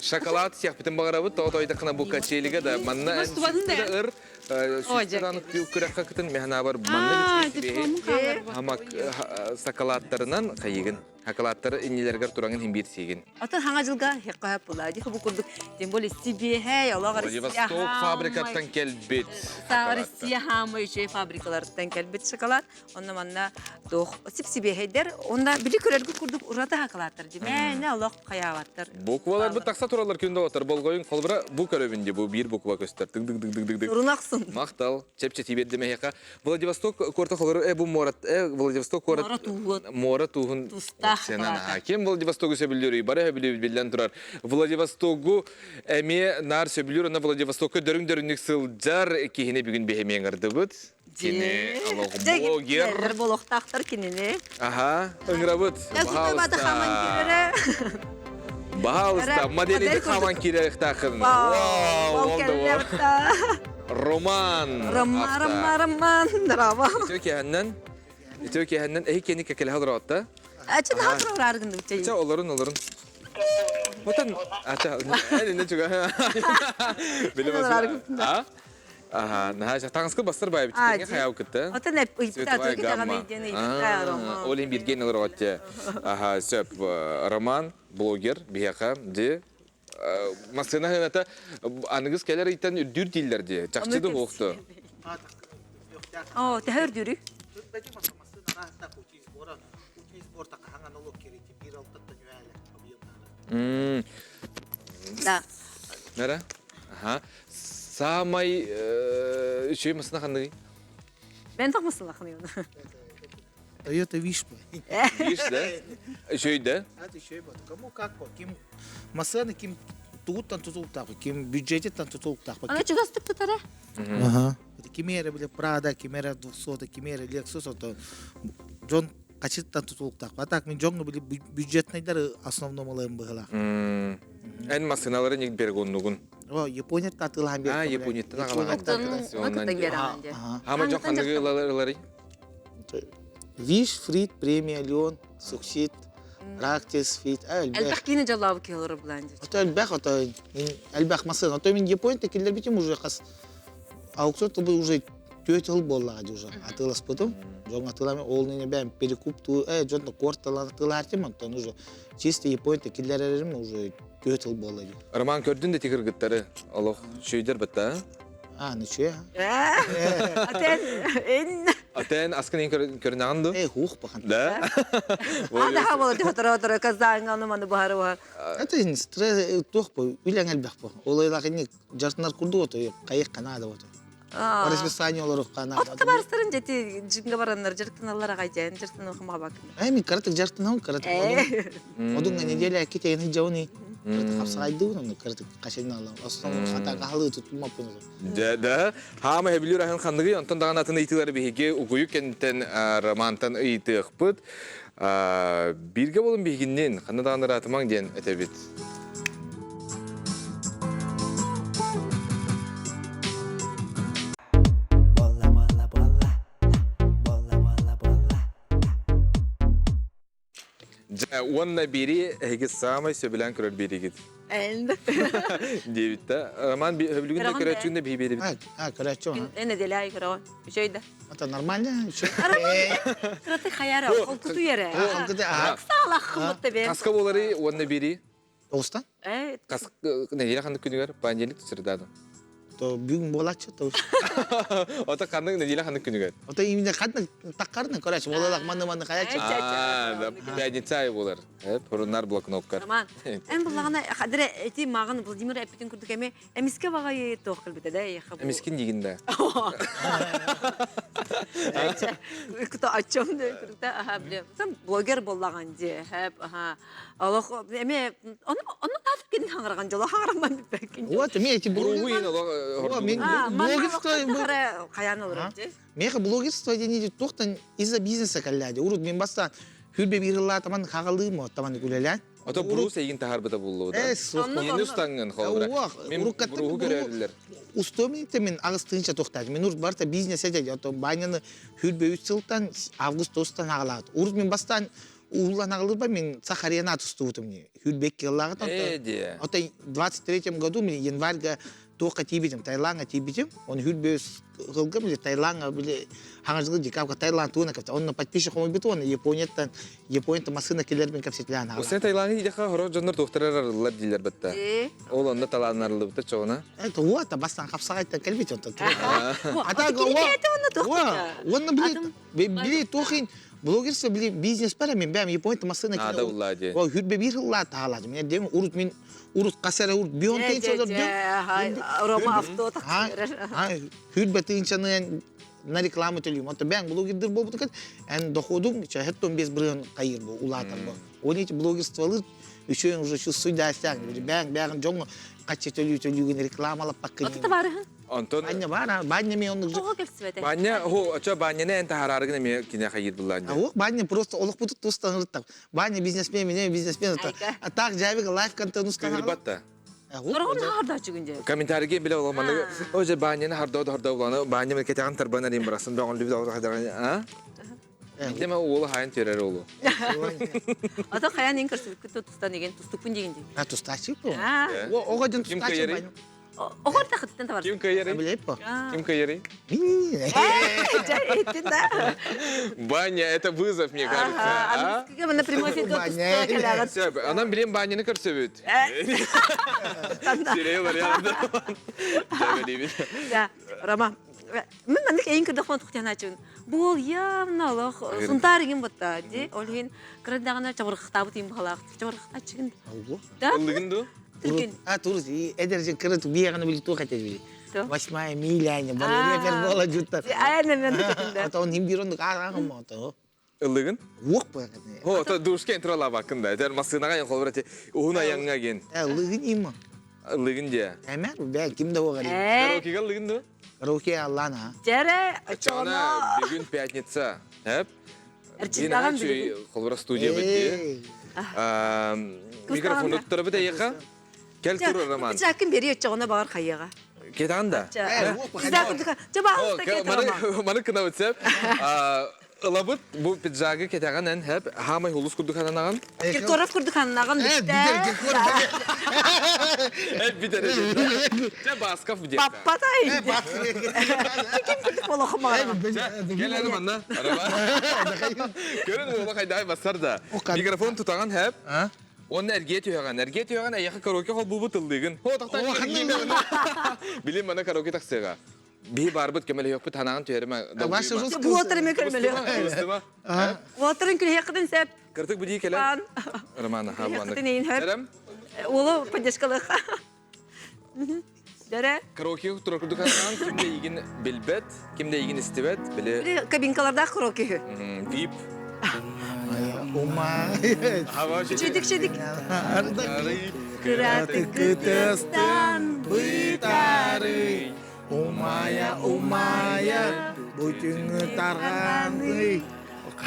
[SPEAKER 1] Шоколад сияқ бітін бағарабыт, тоғыда қына бұл качелігі да манна әншікті ұр. Sütçüranık bir kürekka kıtın mehna var. Hamak sakalatlarından kayıgın. Hakalatları innelerger turangın himbir sigin.
[SPEAKER 2] Atan hangi жылга hekka hep bula. Dik bu kurduk. Dembol istibiyhe, Allah'a
[SPEAKER 1] Vladivostok fabrikattan kelbet.
[SPEAKER 2] Sağır siyahamı şey fabrikalardan kelbet şokolat. Onda manna doğ sipsibiyhe der. Onda bili körelgi kurduk urada hakalatlar. Ne Allah kayavattır.
[SPEAKER 1] Bokvalar bu taksa turalar künde otar. Bolgoyun kolbura bu körövünde bu bir bokva göster. Dık dık dık dık dık dık.
[SPEAKER 2] Runaksın.
[SPEAKER 1] Мақтал, чепче тибет деме яка. Владивосток корта холору бу морат, Владивосток корат. Мора тугун. Сенан хаким Владивосток сөбүлөрү бара билен турар. Владивостогу эме нар сөбүлөр на Владивостокко дөрүң-дөрүнүк сылжар кихине бүгүн бехемен гардыбыт. Кини алог блогер.
[SPEAKER 2] Болохтактар кинене.
[SPEAKER 1] Аха, ыңрабыт. Бахалыста моделиди хаман кирек такын. Вау, болду. Роман.
[SPEAKER 2] Роман. Драма.
[SPEAKER 1] Итөкеһеннән эһи кени кекеле хадыратта.
[SPEAKER 2] Ачын хатыр аргынды бит.
[SPEAKER 1] Оларын. Otan acha ne juga. Bile mas. Aha, nah tangskı bastır bay bittiğine hayal kıttı.
[SPEAKER 2] Otan hep iptal ki tagamı gene iptal Roman.
[SPEAKER 1] Olin bir genel olarak aha söp roman blogger biyaka de masana hınata anıgız keler iten dür diller diye. Çakçıdı hoğtu.
[SPEAKER 2] Oh, tehir dürü. Da.
[SPEAKER 1] Nere? Aha. Samay şey masana kandı.
[SPEAKER 2] Ben takmasın lakını.
[SPEAKER 12] Toyota Вишпа.
[SPEAKER 1] İşte. Şeyde.
[SPEAKER 12] Это еще и вот. Кому как вот. Ким масаны, ким тут там тут так, ким бюджете там тут так.
[SPEAKER 2] Ana çıgastık tutara.
[SPEAKER 12] Ага. Кимера были Прада, Кимера 200, Кимера Lexus, то Джон качет там тут так. А так мен Джон были бюджетныйлар основном олайым была.
[SPEAKER 1] En masanaları ник бергоннугун.
[SPEAKER 12] О, Япония татылам бер.
[SPEAKER 1] Япония тагалан.
[SPEAKER 2] Nakıtan geranınca.
[SPEAKER 1] Hama çok kandıgıları.
[SPEAKER 12] Виш, Фрид, премия, Леон, Суксит, Рактис, Фит,
[SPEAKER 2] Elbaq yine jalabı kelir bulancı.
[SPEAKER 12] Это Альбах, это Альбах Масын. А то мен Япония такие битим уже хас. Аукцион то был уже 4 жыл боллагы уже. Атылас потом. Жон атылами олныне бәм перекуп ту, жон то корталар атылар тем, то уже чисто Япония такие уже 4 жыл боллагы.
[SPEAKER 1] Роман gördün de tikir gıtları. Allah şeyler bitti.
[SPEAKER 12] А, ну че?
[SPEAKER 2] Aten en.
[SPEAKER 1] Aten askın en körünağındı.
[SPEAKER 12] Хух пахан.
[SPEAKER 1] Da.
[SPEAKER 2] Ada havalı dihatara kazan anlamanı bahar var.
[SPEAKER 12] Это стресс тохпо, Уильям Альбах по. Олайлар не жартынар курду ото, кайык Канада ото. Расписание олар Канада.
[SPEAKER 2] Ото табарыстырын жети жинге барандар жыртыналар кайжан, жыртын окума бакын.
[SPEAKER 12] Мен каратык жартынам, каратык. Одун неделя кетейин жауни. Каратык хапсагайды, ну каратык кашайын алам. Основном хата кахалы тутулмап bunu.
[SPEAKER 1] Da. Hama hebiliyor ahın kandıgı. Ondan dağın atını itileri bihege. Uguyu kenten romantan itiq put. Birge bolun bihiginnen. Kanı dağın ratıman diyen etebit. Onunla biri hege samay söbilen kırır biri git.
[SPEAKER 2] En.
[SPEAKER 1] Diyebitte. Roman bir höblügün de kıraçığında bir biri bit.
[SPEAKER 12] А, карачо.
[SPEAKER 2] En de lay kıra. Bir şey de.
[SPEAKER 12] Это нормально?
[SPEAKER 2] Kıratı hayara, koltuğu yere. Sağlak kımıttı be.
[SPEAKER 1] Kaska boları onunla biri.
[SPEAKER 12] Остан?
[SPEAKER 2] Evet.
[SPEAKER 1] Kask ne yere kandık günüger? Panjelik tüsürdadı.
[SPEAKER 12] То бүгүн болачы то.
[SPEAKER 1] Ota kandık ne yere kandık günüger?
[SPEAKER 12] Ото именно кадны таккарны карачы болалак маны каячы.
[SPEAKER 1] Da piyadinci ayı bolar. Hep horunlar bloknoklar.
[SPEAKER 2] Aman. En bulağına kadere eti mağın Vladimir epitin kurduk eme emiske bagayı tohkal bite de yakabı.
[SPEAKER 1] Miskin yiginde.
[SPEAKER 2] Kutu açım da kurduk da aha biliyorum. Tam blogger bollağan diye hep aha. Allah eme onu nasıl gidin hangargan jala hangarman bir bekin.
[SPEAKER 12] Вот мен эти
[SPEAKER 1] Ruhuyin
[SPEAKER 12] блогерство. Мен
[SPEAKER 2] Блогерство каян olur diye.
[SPEAKER 12] Меха блогерство дене тоқтан из-за бизнеса калляди. Урут мен бастан хүлбе бирилла таман хагалым таман күлелән.
[SPEAKER 1] Ota Bruce egin taharbıda buldu da. Yeni ustangın холбра. Мен Bruce görerdiler.
[SPEAKER 12] Устомин мен агыстынча тоқтады. Мен урут барта бизнес эде. Ото баняны хүлбе 3 жылдан август тостан агалады. Урут мен бастан улан агалырба мен Сахарияна тустутум не. Хүлбек кыллагы
[SPEAKER 1] Эде.
[SPEAKER 12] Ото 23 году мен январьга тоқа тибидим, Таиландга тибидим. Он хүлбе кылгым биле Таиландга биле хаңажгы дикапка Таиланд туна капта. Он подписчик он бит он Япониядан машина келер мен капсетлан ага.
[SPEAKER 1] Осы Таиландга диха хоро жондар докторлар дилер битте. Ол онда таланарлы битте чоғына.
[SPEAKER 12] Это вот, бастан капсагайта келбит он. Ата он биле тохин блогерство биле бизнес пара мен бәм Япония машина келер.
[SPEAKER 1] Ада уллади.
[SPEAKER 12] О хүрбе бир хылла таалады. Мен дем урут мен урут касара урут бион тен созор дем.
[SPEAKER 2] Рома авто так.
[SPEAKER 12] Хүрбе тенчаны на рекламу төлөйм. Ата бәң блогердер болбут экен. Эн доходум чахеттон без брын кайыр бу улатар бу. Они эти блогерстволар еще уже чувствуют дастян. Бәң жоң качы төлөйгөн рекламалап паккын.
[SPEAKER 2] Ата бары.
[SPEAKER 1] Антон.
[SPEAKER 12] Баня бара, баня мен оны.
[SPEAKER 2] Тоға келсебете.
[SPEAKER 1] Баня, хо, ача баняны энте харарыгын эме кине хайыр булланды.
[SPEAKER 12] Ох, баня просто олық бутут тустанырыттап. Баня бизнесмен, мен бизнесмен. А так жабик лайф контент устанар.
[SPEAKER 1] Кылбатта.
[SPEAKER 2] Орон харда чүгүнде.
[SPEAKER 1] Комментарийге биле оламаны. Өже баняны харда уланы, баня мен кетеген тарбана дим барасын. Баңыл бит а? Деме оğlu hayın terer oğlu.
[SPEAKER 2] Ата қаян ең көрсетіп күтті тұстан деген тұстықпын дегенде.
[SPEAKER 12] Тустачы бұл.
[SPEAKER 1] Э?
[SPEAKER 12] Оға жын
[SPEAKER 1] Kim
[SPEAKER 12] тустачы
[SPEAKER 1] kayırı?
[SPEAKER 12] байным.
[SPEAKER 2] Оғыр тақыттен табар.
[SPEAKER 1] Kim kayırı?
[SPEAKER 12] Білет бұл.
[SPEAKER 1] Kim kayırı?
[SPEAKER 2] Жай еттен да.
[SPEAKER 1] Баня, это вызов, мне кажется. а?
[SPEAKER 2] Анамскіге мына прямой эфирге тұстық кәләғат.
[SPEAKER 1] Все, анам білем баняны көрсөбөт. Серейлар yanında. Демелейбин.
[SPEAKER 2] Ja, Рама. Мен мандык эйин кырдык фон тухтан ачын. Бул явно лох сунтар ген бутта, ди. Олин кырдагына чабырыктабы тим балак. Чабырыкта чыгын. Да?
[SPEAKER 1] Ылыгынды?
[SPEAKER 2] Түрген.
[SPEAKER 12] Турус, эдержен кырыт бияганы били тух этер били. 8 миляйны, бар рефер бола жутта.
[SPEAKER 2] Айна мен кетинде.
[SPEAKER 12] Ата он химбиронду караган мото.
[SPEAKER 1] Ылыгын?
[SPEAKER 12] Уок бояганы.
[SPEAKER 1] О, то душкен турала бакында. Дер масынага ян колбурати. Уна янга ген.
[SPEAKER 12] Ылыгын има.
[SPEAKER 1] Ылыгын же.
[SPEAKER 12] Эмер бе кимде огали.
[SPEAKER 1] Караоке ылыгынды?
[SPEAKER 12] Караоке Аллана.
[SPEAKER 2] Жаре,
[SPEAKER 1] Чана, бүгүн пятница. Хеп?
[SPEAKER 2] Арчиздаган
[SPEAKER 1] чүй колбура студия битти. Микрофон туттырып да яка. Кел тур Роман.
[SPEAKER 2] Жакын бери чогона багар кайяга.
[SPEAKER 1] Кетанда.
[SPEAKER 2] Сизда кырдык. Жаба алыста кетир.
[SPEAKER 1] Маны кына өтсөп. Ылабыт бу пиджагы кетаганын хеп хамай хулус курдук анаган.
[SPEAKER 2] Киркоров курдук анаган битте.
[SPEAKER 1] Hep bir tane. Sen baskaf bu diye.
[SPEAKER 2] Папатай. Kim kırdık bolakıma.
[SPEAKER 1] Gel hanım anla. Araba. Görün mü ola kayday basar da. Mikrofon tutagan hep. Onun ergeye tüyağan. Ergeye tüyağan ayakı karaoke kol bu butıldığın. Ho taktan yiyeyim onu. Bilin bana karaoke taksıga. Bir barbut kemeli yok bu tanağın tüyerime.
[SPEAKER 2] Bu oturun mükemmeli. Bu oturun kül hekdin sep.
[SPEAKER 1] Kırtık bu diye kelen. Ramana ha bu anda. Selam.
[SPEAKER 2] Ulu поддержкалык. Дәре.
[SPEAKER 1] Karaoke kurduk anağın kimde ilgin bilbet, kimde ilgin istibet. Bile.
[SPEAKER 2] Кабинкаларда кaraoke.
[SPEAKER 1] VIP.
[SPEAKER 12] Ума.
[SPEAKER 1] Hava
[SPEAKER 2] Çedik çedik.
[SPEAKER 12] Kıratı kıtıstan bıtarı. Umaya umaya bütün tarhanı.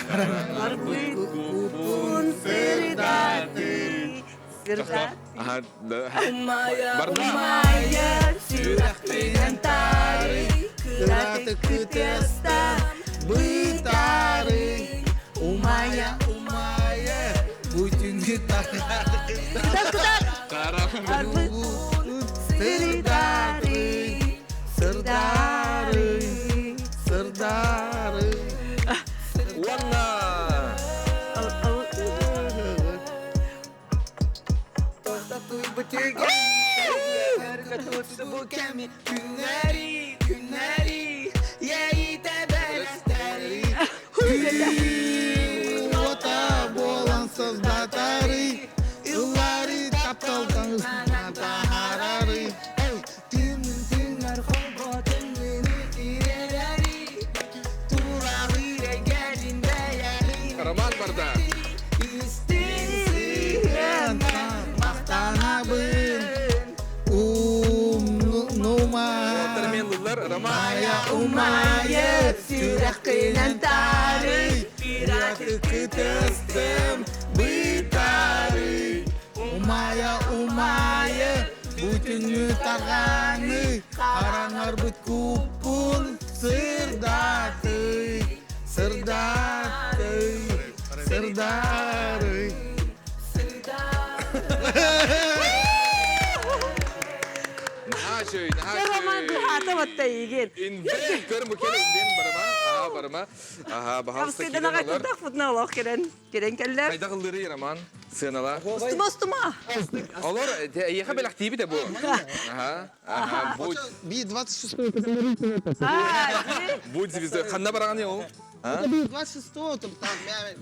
[SPEAKER 12] Karanlar kupun sırdatı.
[SPEAKER 2] Sırdat.
[SPEAKER 1] Aha.
[SPEAKER 2] Umaya
[SPEAKER 1] Barda.
[SPEAKER 2] umaya sürekli tarih.
[SPEAKER 12] Kıratı kıtıstan bıtarı. Umaya umaya bütün tarhanı.
[SPEAKER 1] Karanlar.
[SPEAKER 12] Sırdarı, sırdarı, sırdarı.
[SPEAKER 1] Valla.
[SPEAKER 12] Günleri, günleri, yeğide belesteri. Vata bolansız datarı, yılları taptaldan ısnata hararı. Tümler kolbatın beni ireleri, turağıyla gelinde yeri.
[SPEAKER 1] Karaman barda.
[SPEAKER 12] İstinsin, mahtanabın, numara.
[SPEAKER 1] Terminallar Raman.
[SPEAKER 12] Umaya umaya sürekli tarih, piratı kıtıstım bıtarı. Umaya umaya bütün tarhanı, karanlar bıt kupun sırdatı, sırdatı, sırdarı.
[SPEAKER 1] Naha şöy, naha
[SPEAKER 2] Ya Roman
[SPEAKER 1] şöy.
[SPEAKER 2] hata batta yigen.
[SPEAKER 1] İnven körüm bu kere ben barama. Aha barama. Aha bahar
[SPEAKER 2] Kapsaydan
[SPEAKER 1] sakilen
[SPEAKER 2] ağay
[SPEAKER 1] alır.
[SPEAKER 2] kurdak futna Allah keren keller.
[SPEAKER 1] Kayda kıldırı Raman. Sığınala.
[SPEAKER 2] Ustuma ustuma.
[SPEAKER 1] Olur, yaka belak tibi de bu. Aha, aha, bu.
[SPEAKER 12] Bir 26
[SPEAKER 1] Bu bizde kanna barağın ya o.
[SPEAKER 12] Bir 26 там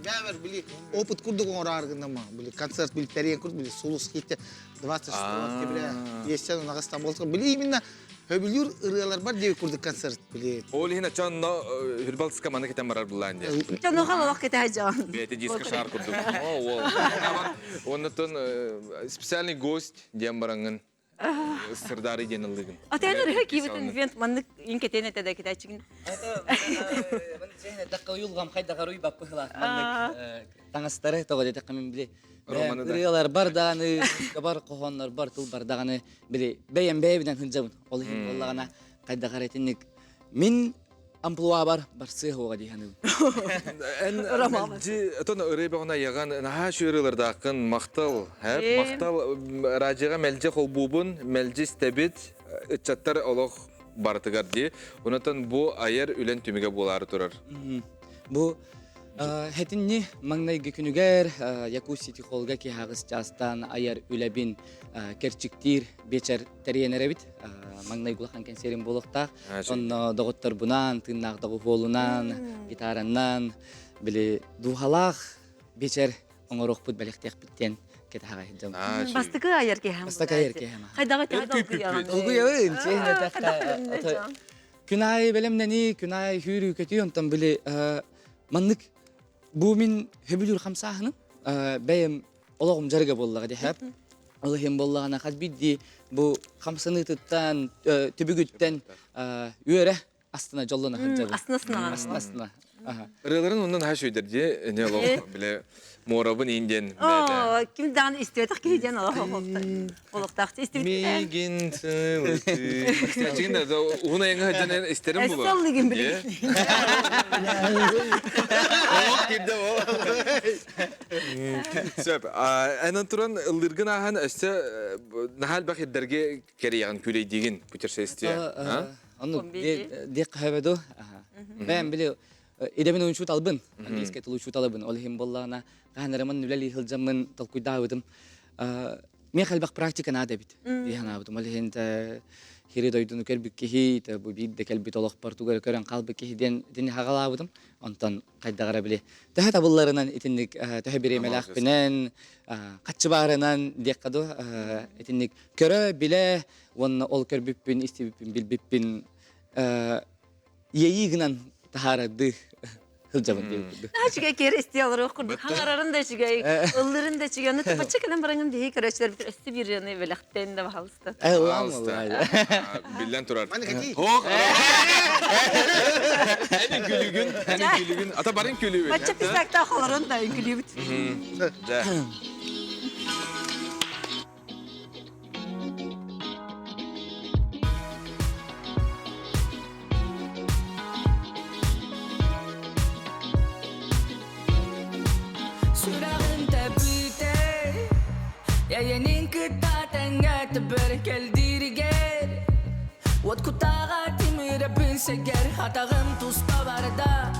[SPEAKER 12] бәвер били опыт курдук оңраргында ма били концерт били терен курд били сулус хитте 26 октября естен нагастан болса били именно höbülür ырыалар бар деп курдук концерт били
[SPEAKER 1] Ол хина чан Hürbалтска мана кетен барар булан де.
[SPEAKER 2] Чано халалах кете хаҗан.
[SPEAKER 1] Бете диско шар курдук. О, оннотон специальный гость дем барангын. Сырдары денилдигин.
[SPEAKER 2] Атайнар хек ибетен вент маннык инкетен этеде кете чигин.
[SPEAKER 13] Дакка юлгам кайда гаруй баппыла. Таңастары тогы дете камин биле. Рыялар бар даганы, бар кохоннар бар тул бар даганы биле. Бейен бейбиден хынжабын. Ол хим боллагана кайда гаретинник. Мин амплуа бар барсы хоға дейханы.
[SPEAKER 1] Мәлжі, тон үрейбі ғына еған, наға шүйрілердақын мақтал, мақтал радиоға мәлжі қолбубын, мәлжі стәбет, үтчаттар олық бартығар де, онытын бұл айыр үлен түміге болары тұрар.
[SPEAKER 13] Бұл хәтінні маңнайғы күнігер Якусити қолға ке хағыз частан айыр үләбін керчіктер бечер тәрейенер әбіт. Маңнай гулахан кәнсерін болықтақ. Онны доғыттар бұнан, тыңнағдағы қолынан, гитараннан, білі дұғалақ бечер оңырық бұд бәліқтек біттен кеті хаға хеджам.
[SPEAKER 2] Бастықы айыр кехем.
[SPEAKER 13] Бастықы айыр кехем.
[SPEAKER 2] Қайдағы тәді
[SPEAKER 13] Ұлғыяуын, чейіне тәққа. Күнай бәлемнәні, күнай хүрі көті онтан білі маннық бұ мен хөбілір қамсағының бәйім олағым жарға боллаға дехеп. Олығым боллағына қаз бидді бұ қамсыны тұттан, түбігіттен өре астына жолына хыджады.
[SPEAKER 2] Астына.
[SPEAKER 1] Рыларын ондан ха шөйдерде, не олық, біле, морабын инден.
[SPEAKER 2] Кімдан істетіқ кейден олықтақты істетіқ.
[SPEAKER 1] Меген сылықты. Чегінде, ұғына еңі хыджан істерім бұлы.
[SPEAKER 2] Әсіл деген білі.
[SPEAKER 1] Оқ кемді ол. Сөп, әнін тұран ұлдырғын ағын өсті нахал бақ еддерге кері яғын күлей деген бүтерсе істе.
[SPEAKER 13] Оны дек қабеду. Бәйім біле, Edemini uçut albın, İngilizce tulu uçut albın. Olhim bollana, kahnereman nüleli hılcamın talkuydavudım. Men kalbak praktika nada bit. Dihan avudım. Olhin ta hiri doydunu kerbik kihi, ta bu bid de kelbit olaq Portugal kören kalbik kihi den hagala avudım. Ondan kaydagara bile. Taha tabullarından itinlik taha biri melak binen, kaçıbarından dikkadu itinlik köre bile, onna ol kerbipin istibipin bilbipin yeyiğinden taharadı hılcamın diyor.
[SPEAKER 2] Naçıga kere istiyorlar okurduk. Hangararın da çıga, ıllırın da çıga. Ne tapatça kalem barangım diye karışlar bir üstü bir yanı velakten de bahalısdı.
[SPEAKER 13] Allah'ım vallahi.
[SPEAKER 1] Billen turar. Hoq. Hani gülügün. Ata barın gülügün.
[SPEAKER 2] Paça pisakta xaların da gülügün.
[SPEAKER 1] Da.
[SPEAKER 14] Yayanin kita tengat berkeldirger Wat kutaga timira pinseger Hatagım tusta varda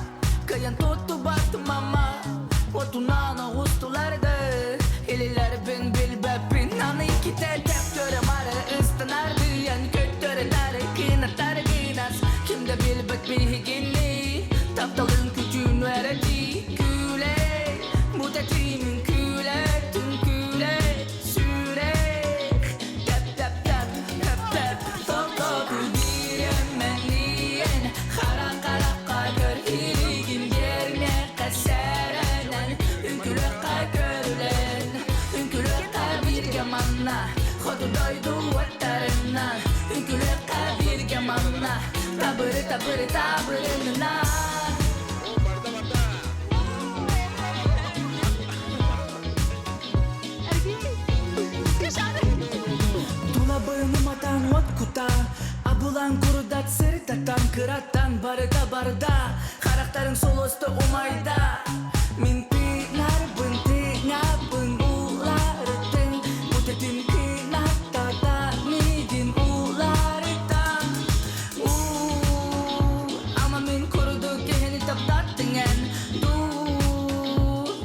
[SPEAKER 14] Kayan tuttu baktı mama Otunana gustularda Hililer bin bilbepin Nanı iki tep töre mara ıstanardı Yan köttöre tare kinatar ginas Kimde bilbet bihiginni Taptalın küçüğün veredi Küle Bu tetimin küle Tüm küle Tabırına Dolabığını matan ot kuta Abulan kurudat sırtatan kıratan barda Karakterin solostu umayda Mintinar bintinar bin ularıtın Mutetin kinatada midin ularıtan Ama min kurudu kehini taptattingen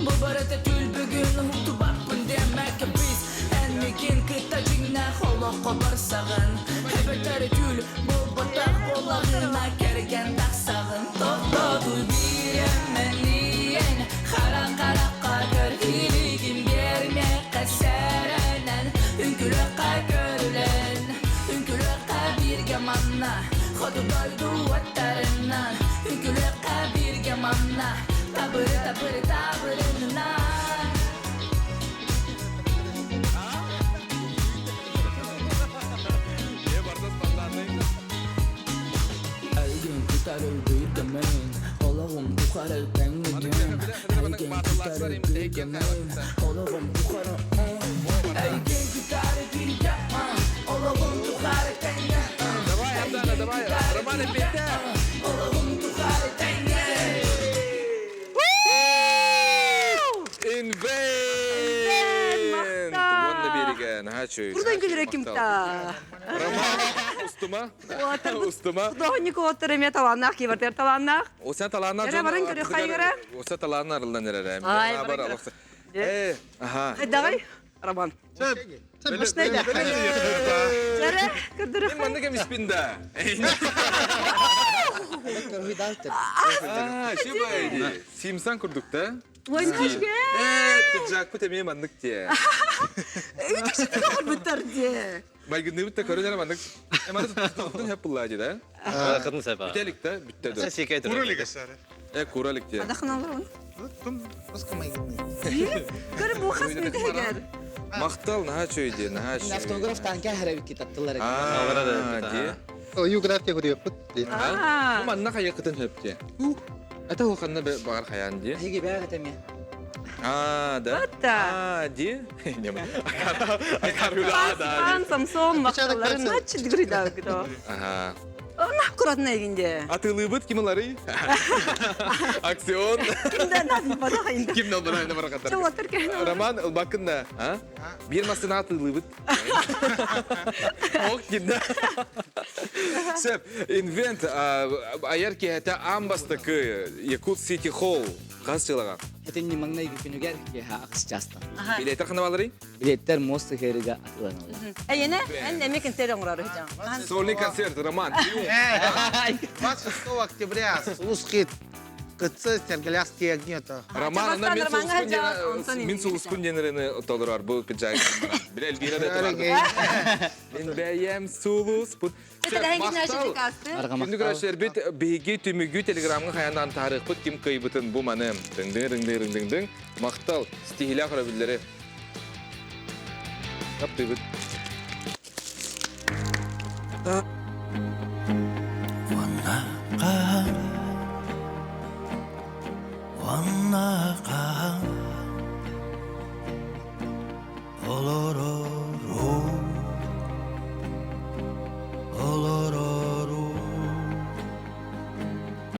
[SPEAKER 14] Bu barata tül bugün hutu bakpın demek biz En mikin kıta cingna holo kobarsağın Hebetleri tül bu batak bolağına kergen taksağın Toptodu bir emeliyen Kara kara kakır hiligin berme kaserenen Ünkülöka görülen Ünkülöka bir gemanna Kodu doydu vatlarından Ünkülöka bir gemanna Tabırından Alguien quitar el beat de men Oğlum bukarı ben gidiyorum Alguien quitar el beat de men Oğlum bukarı Alguien quitar el beat de men Oğlum bukarı ben gidiyorum Давай, Абдана, давай, Роман и Петя.
[SPEAKER 1] чөй.
[SPEAKER 2] Buradan gülürek kimta.
[SPEAKER 1] Устума?
[SPEAKER 2] Отыр.
[SPEAKER 1] Устума?
[SPEAKER 2] Художник отыр эме таланнак кибертер таланнак.
[SPEAKER 1] Оса таланна
[SPEAKER 2] Эре барын көрө хайгыра.
[SPEAKER 1] Оса таланна арылдан эререм.
[SPEAKER 2] Ай, барын көрө.
[SPEAKER 1] Аха.
[SPEAKER 2] Хайдагай. Роман. Başlaydı. Jere, kırdırık.
[SPEAKER 1] Мен мандык эмес пинда. Шибай. Симсан курдук да?
[SPEAKER 2] Ойнашке.
[SPEAKER 1] Тыджак пут эме мандык те.
[SPEAKER 2] Ütüşütü kapır bütterdi.
[SPEAKER 1] Байгынды бутта көрөнөр мандык. Эманы туттун хеп буллади да?
[SPEAKER 5] Кытын сапа.
[SPEAKER 1] Бителик да, бүттөдө.
[SPEAKER 5] Sen şikayet ediyorsun.
[SPEAKER 6] Куралик асары.
[SPEAKER 1] Куралик те.
[SPEAKER 2] Adakın alır onu.
[SPEAKER 12] Тум раскамай гынны.
[SPEAKER 2] Көрü bu хас бетегер.
[SPEAKER 1] Мактал наха чөйдө, наха чөй.
[SPEAKER 13] Автограф танка харабик китаттылар.
[SPEAKER 7] Юграфия көрөп бут.
[SPEAKER 1] Бу манна кая кытын хепте. Ата хоканна багар хаян ди.
[SPEAKER 13] Хиги бага теме.
[SPEAKER 1] Да. Ди. Нема. Акарулада.
[SPEAKER 2] Ан Самсон макталарын начы дигрида гидо.
[SPEAKER 1] Ага.
[SPEAKER 2] Она куратна егинде.
[SPEAKER 1] Атылыбыт кимлары? Акцион.
[SPEAKER 2] Kimden nadın bana hayında.
[SPEAKER 1] Kimden bana hayında bana kadar.
[SPEAKER 2] Çok oturken.
[SPEAKER 1] Роман bakında. Ha? Bir masına atılыбыт. Ок kimden? Сеп, invent ayarki hata ambastaki Yakut City Hall. Kasçılaga.
[SPEAKER 13] Хетен ни маңнай күнүгер ке ха аксчаста.
[SPEAKER 1] Билеттер кана балары?
[SPEAKER 13] Билеттер мост херига атлана.
[SPEAKER 2] Эйне, эн эмекен терен урар хыжан.
[SPEAKER 1] Сольный концерт, Роман.
[SPEAKER 12] Мас 6 октября Слускит КЦ Сергеляс Тегнета.
[SPEAKER 1] Роман, она мин сулускун денерени толурар бу кыжай. Бир элдира да турар. Мен бәям сулуспун. Күндүк рәшер бит беги түмүгү телеграмга хаяндан тарих бут ким кыйбытын бу маным. Дың. Мактал стихиля храбиллери. Таптый бит.
[SPEAKER 14] Wanna